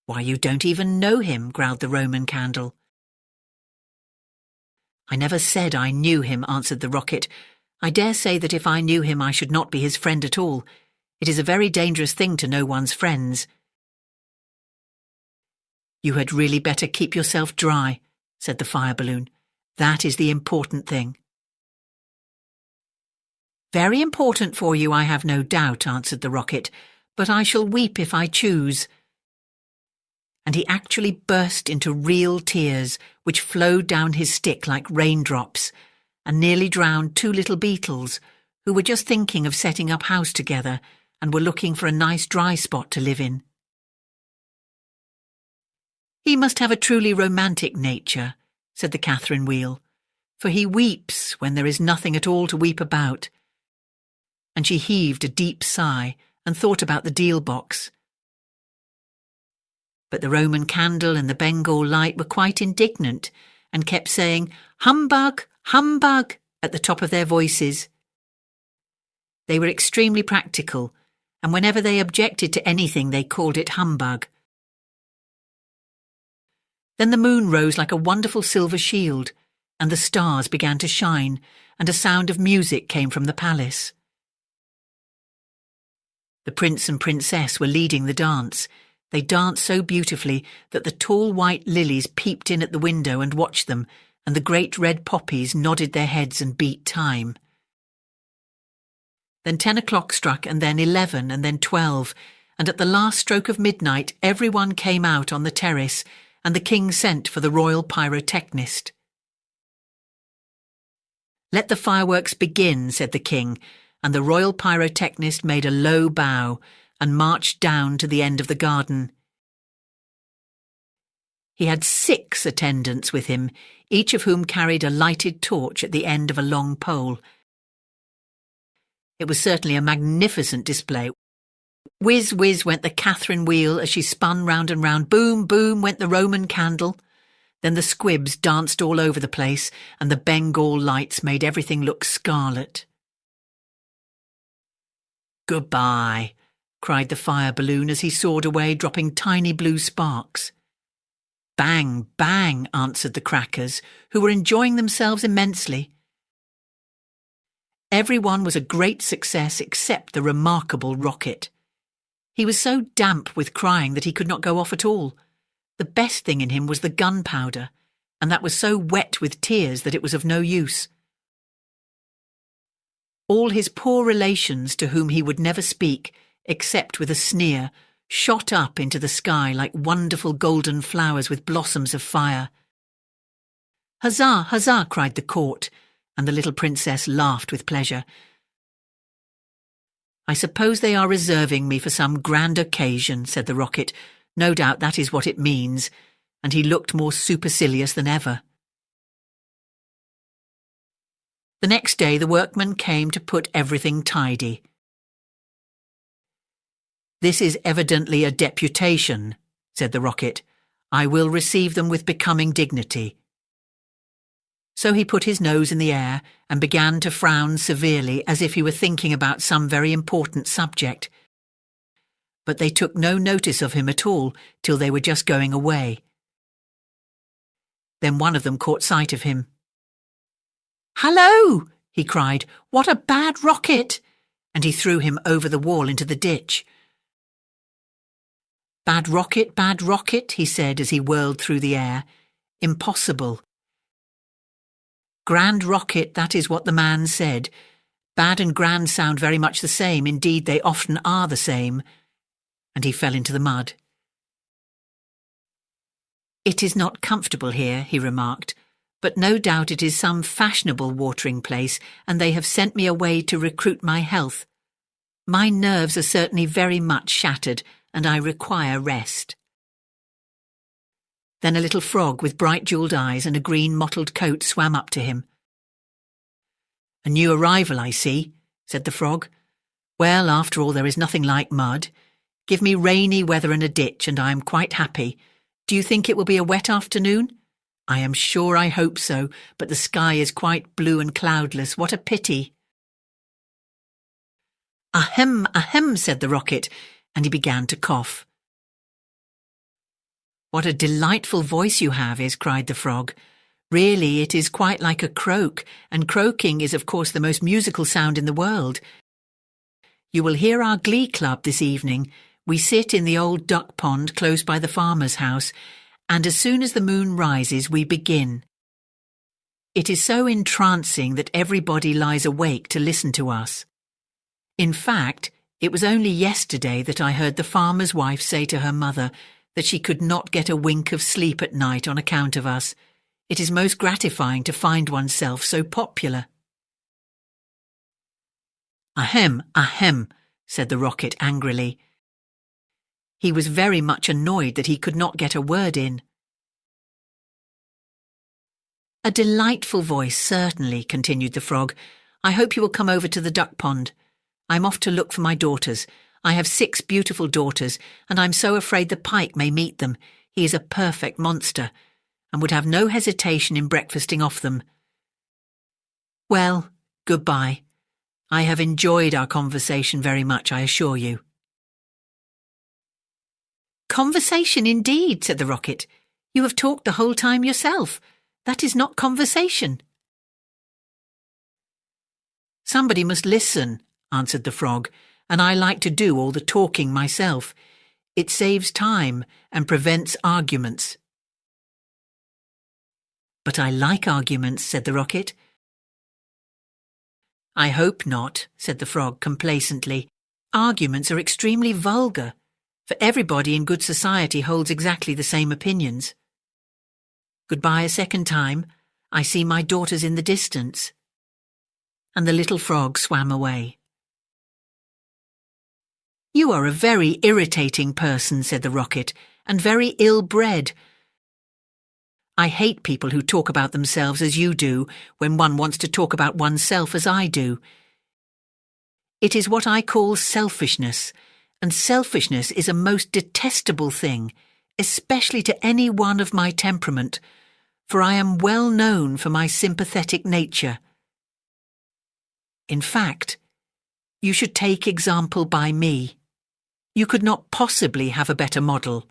Why, you don't even know him, growled the Roman candle. I never said I knew him, answered the rocket. I dare say that if I knew him I should not be his friend at all. It is a very dangerous thing to know one's friends. You had really better keep yourself dry, said the fire balloon. That is the important thing. Very important for you, I have no doubt, answered the rocket, but I shall weep if I choose. And he actually burst into real tears, which flowed down his stick like raindrops, and nearly drowned two little beetles, who were just thinking of setting up house together and were looking for a nice dry spot to live in. He must have a truly romantic nature, said the Catherine Wheel, for he weeps when there is nothing at all to weep about. And she heaved a deep sigh and thought about the deal box. But the Roman candle and the Bengal light were quite indignant and kept saying, "Humbug, humbug," at the top of their voices. They were extremely practical, and whenever they objected to anything they called it humbug. Then the moon rose like a wonderful silver shield, and the stars began to shine, and a sound of music came from the palace. The prince and princess were leading the dance. They danced so beautifully that the tall white lilies peeped in at the window and watched them, and the great red poppies nodded their heads and beat time. Then 10 o'clock struck, and then 11, and then 12, and at the last stroke of midnight everyone came out on the terrace, and the king sent for the royal pyrotechnist. "Let the fireworks begin," said the king, and the royal pyrotechnist made a low bow and marched down to the end of the garden. He had 6 attendants with him, each of whom carried a lighted torch at the end of a long pole. It was certainly a magnificent display. Whiz, whiz went the Catherine Wheel as she spun round and round. Boom, boom went the Roman candle. Then the squibs danced all over the place, and the Bengal lights made everything look scarlet. "Goodbye," cried the fire balloon as he soared away, dropping tiny blue sparks. "Bang, bang," answered the crackers, who were enjoying themselves immensely. Everyone was a great success except the remarkable rocket. He was so damp with crying that he could not go off at all. The best thing in him was the gunpowder, and that was so wet with tears that it was of no use. All his poor relations, to whom he would never speak, except with a sneer, shot up into the sky like wonderful golden flowers with blossoms of fire. "Huzzah, huzzah," cried the court, and the little princess laughed with pleasure. "I suppose they are reserving me for some grand occasion," said the rocket. "No doubt that is what it means," and he looked more supercilious than ever. The next day the workmen came to put everything tidy. "This is evidently a deputation," said the rocket. "I will receive them with becoming dignity." So he put his nose in the air and began to frown severely as if he were thinking about some very important subject. But they took no notice of him at all till they were just going away. Then one of them caught sight of him. "Hallo!" he cried. "What a bad rocket!" and he threw him over the wall into the ditch. Bad rocket, he said as he whirled through the air. Impossible. Grand rocket, that is what the man said. Bad and grand sound very much the same, indeed they often are the same. And he fell into the mud. It is not comfortable here, he remarked, but no doubt it is some fashionable watering place, and they have sent me away to recruit my health. My nerves are certainly very much shattered, and I require rest. Then a little frog with bright jewelled eyes and a green mottled coat swam up to him. A new arrival, I see, said the frog. Well, after all, there is nothing like mud. Give me rainy weather and a ditch, and I am quite happy. Do you think it will be a wet afternoon? I am sure I hope so, but the sky is quite blue and cloudless. What a pity. Ahem, ahem, said the rocket, and he began to cough. What a delightful voice you have, cried the frog. Really, it is quite like a croak, and croaking is of course the most musical sound in the world. You will hear our glee club this evening. We sit in the old duck pond close by the farmer's house, and as soon as the moon rises we begin. It is so entrancing that everybody lies awake to listen to us. In fact, it was only yesterday that I heard the farmer's wife say to her mother that she could not get a wink of sleep at night on account of us. It is most gratifying to find oneself so popular. Ahem, ahem, said the rocket angrily. He was very much annoyed that he could not get a word in. A delightful voice, certainly, continued the frog. I hope you will come over to the duck pond. I'm off to look for my daughters. I have 6 beautiful daughters, and I'm so afraid the pike may meet them. He is a perfect monster, and would have no hesitation in breakfasting off them. Well, goodbye. I have enjoyed our conversation very much, I assure you. Conversation indeed, said the rocket. You have talked the whole time yourself. That is not conversation. Somebody must listen, answered the frog, and I like to do all the talking myself. It saves time and prevents arguments. But I like arguments, said the rocket. I hope not, said the frog complacently. Arguments are extremely vulgar, for everybody in good society holds exactly the same opinions. Goodbye a second time. I see my daughters in the distance. And the little frog swam away. You are a very irritating person, said the rocket, and very ill-bred. I hate people who talk about themselves as you do when one wants to talk about oneself as I do. It is what I call selfishness, and selfishness is a most detestable thing, especially to any one of my temperament, for I am well known for my sympathetic nature. In fact, you should take example by me. You could not possibly have a better model.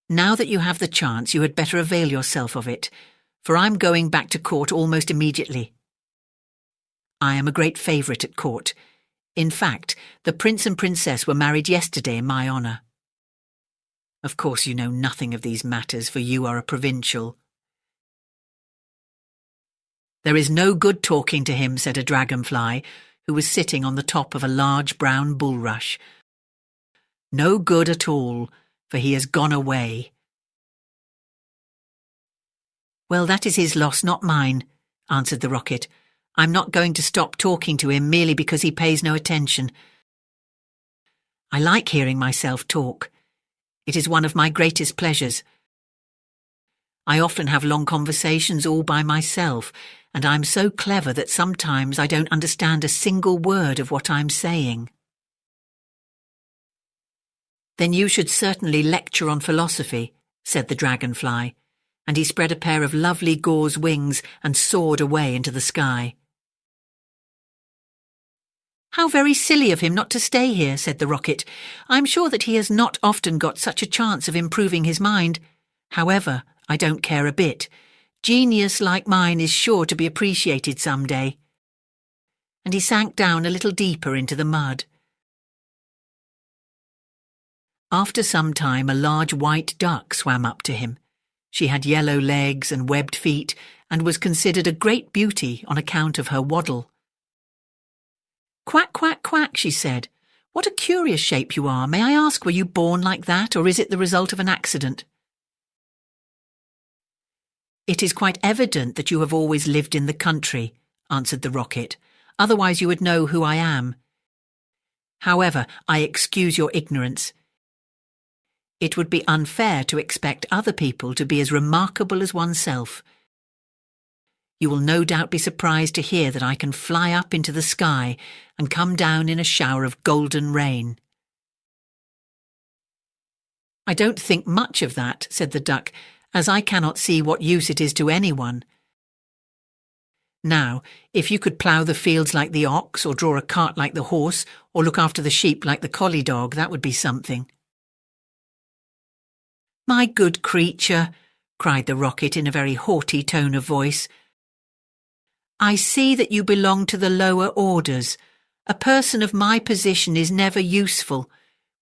Now that you have the chance, you had better avail yourself of it, for I'm going back to court almost immediately. I am a great favourite at court. In fact, the prince and princess were married yesterday in my honour. Of course you know nothing of these matters, for you are a provincial. There is no good talking to him, said a dragonfly, who was sitting on the top of a large brown bulrush. No good at all, for he has gone away. Well, that is his loss, not mine, answered the rocket. I'm not going to stop talking to him merely because he pays no attention. I like hearing myself talk. It is one of my greatest pleasures. I often have long conversations all by myself, and I'm so clever that sometimes I don't understand a single word of what I'm saying. Then you should certainly lecture on philosophy, said the dragonfly, and he spread a pair of lovely gauze wings and soared away into the sky. How very silly of him not to stay here, said the rocket. I'm sure that he has not often got such a chance of improving his mind. However, I don't care a bit. Genius like mine is sure to be appreciated some day. and he sank down a little deeper into the mud. After some time, a large white duck swam up to him. She had yellow legs and webbed feet, and was considered a great beauty on account of her waddle. "Quack, quack, quack," she said. "What a curious shape you are. May I ask, were you born like that, or is it the result of an accident?" "It is quite evident that you have always lived in the country," answered the rocket. "Otherwise you would know who I am. However, I excuse your ignorance. It would be unfair to expect other people to be as remarkable as oneself. You will no doubt be surprised to hear that I can fly up into the sky and come down in a shower of golden rain." "I don't think much of that," said the duck, "as I cannot see what use it is to anyone. Now, if you could plough the fields like the ox, or draw a cart like the horse, or look after the sheep like the collie dog, that would be something." "My good creature," cried the rocket in a very haughty tone of voice, "I see that you belong to the lower orders. A person of my position is never useful.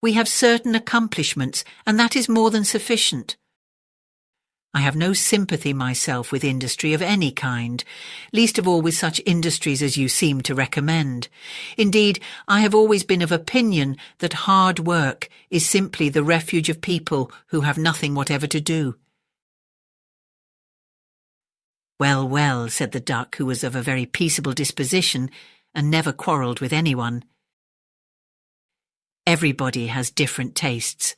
We have certain accomplishments, and that is more than sufficient. I have no sympathy myself with industry of any kind, least of all with such industries as you seem to recommend. Indeed, I have always been of opinion that hard work is simply the refuge of people who have nothing whatever to do." "Well, well," said the duck, who was of a very peaceable disposition and never quarrelled with anyone. "Everybody has different tastes.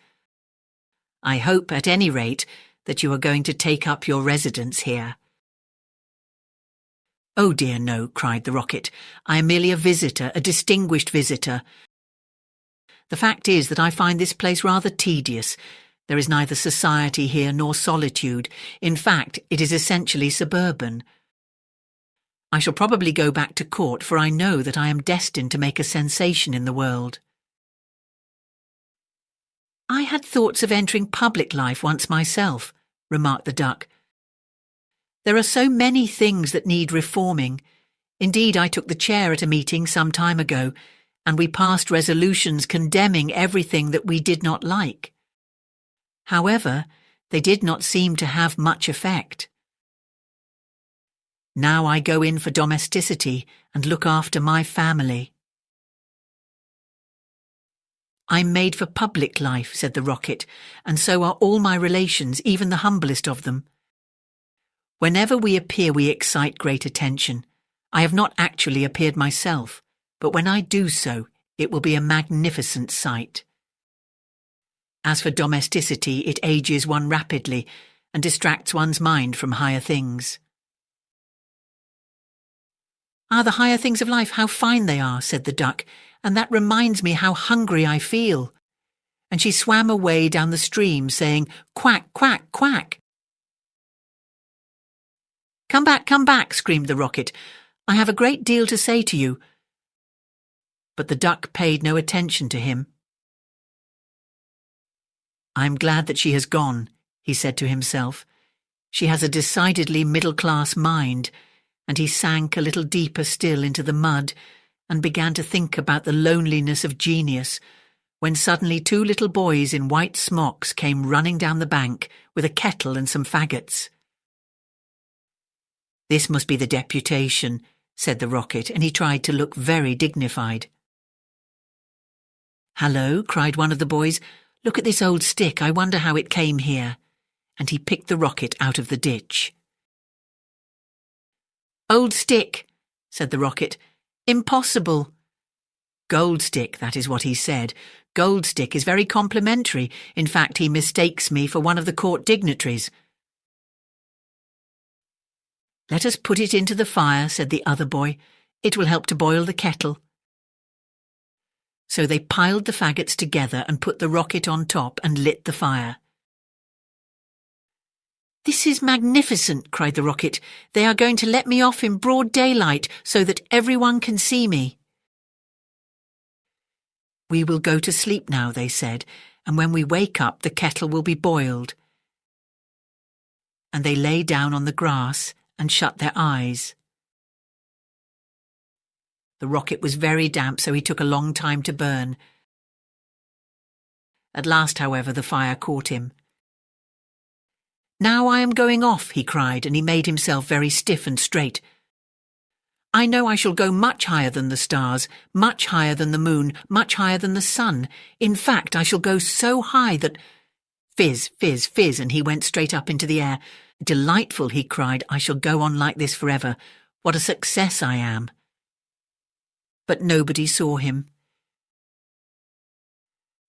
I hope, at any rate, that you are going to take up your residence here." "Oh dear no," cried the rocket. "I am merely a visitor, a distinguished visitor. The fact is that I find this place rather tedious. There is neither society here nor solitude. In fact, it is essentially suburban. I shall probably go back to court, for I know that I am destined to make a sensation in the world." "I had thoughts of entering public life once myself," remarked the duck. "There are so many things that need reforming. Indeed, I took the chair at a meeting some time ago, and we passed resolutions condemning everything that we did not like. However, they did not seem to have much effect. Now I go in for domesticity and look after my family." "I'm made for public life," said the rocket, "and so are all my relations, even the humblest of them. Whenever we appear, we excite great attention. I have not actually appeared myself, but when I do so, it will be a magnificent sight. As for domesticity, it ages one rapidly and distracts one's mind from higher things." "Ah, the higher things of life, how fine they are," said the duck, "and that reminds me how hungry I feel." And she swam away down the stream, saying, "Quack, quack, quack." come back," screamed the rocket. "I have a great deal to say to you." But the duck paid no attention to him. "I'm glad that she has gone," he said to himself. "She has a decidedly middle-class mind," and he sank a little deeper still into the mud and began to think about the loneliness of genius, when suddenly 2 little boys in white smocks came running down the bank with a kettle and some faggots. "This must be the deputation," said the rocket, and he tried to look very dignified. "Hallo," cried one of the boys. "Look at this old stick. I wonder how it came here." And he picked the rocket out of the ditch. "Old stick," said the rocket. "Impossible." "Gold stick," that is what he said. "Gold stick is very complimentary. In fact, he mistakes me for one of the court dignitaries." "Let us put it into the fire," said the other boy. "It will help to boil the kettle." So they piled the faggots together and put the rocket on top and lit the fire. "This is magnificent," cried the rocket. "They are going to let me off in broad daylight so that everyone can see me." "We will go to sleep now," they said, "and when we wake up the kettle will be boiled." And they lay down on the grass and shut their eyes. The rocket was very damp, so he took a long time to burn. At last, however, the fire caught him. "Now I am going off," he cried, and he made himself very stiff and straight. "I know I shall go much higher than the stars, much higher than the moon, much higher than the sun. In fact, I shall go so high that—" Fizz, fizz, fizz, and he went straight up into the air. "Delightful," he cried. "I shall go on like this forever. What a success I am." But nobody saw him.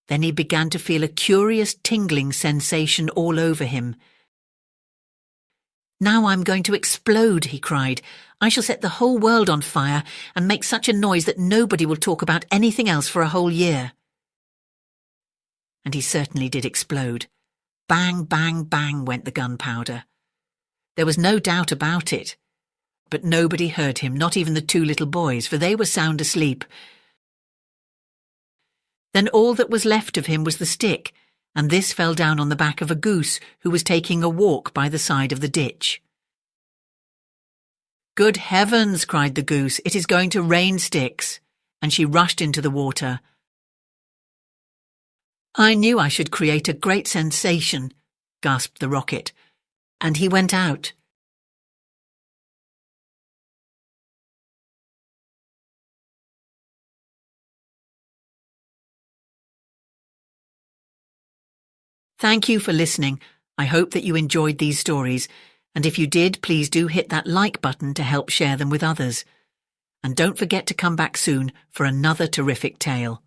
Then he began to feel a curious tingling sensation all over him. "Now I'm going to explode," he cried. "I shall set the whole world on fire and make such a noise that nobody will talk about anything else for a whole year." And he certainly did explode. Bang, bang, bang went the gunpowder. There was no doubt about it. But nobody heard him, not even the two little boys, for they were sound asleep. Then all that was left of him was the stick, and this fell down on the back of a goose who was taking a walk by the side of the ditch. "Good heavens," cried the goose, "it is going to rain sticks," and she rushed into the water. "I knew I should create a great sensation," gasped the rocket, and he went out. Thank you for listening. I hope that you enjoyed these stories, and if you did, please do hit that like button to help share them with others. And don't forget to come back soon for another terrific tale.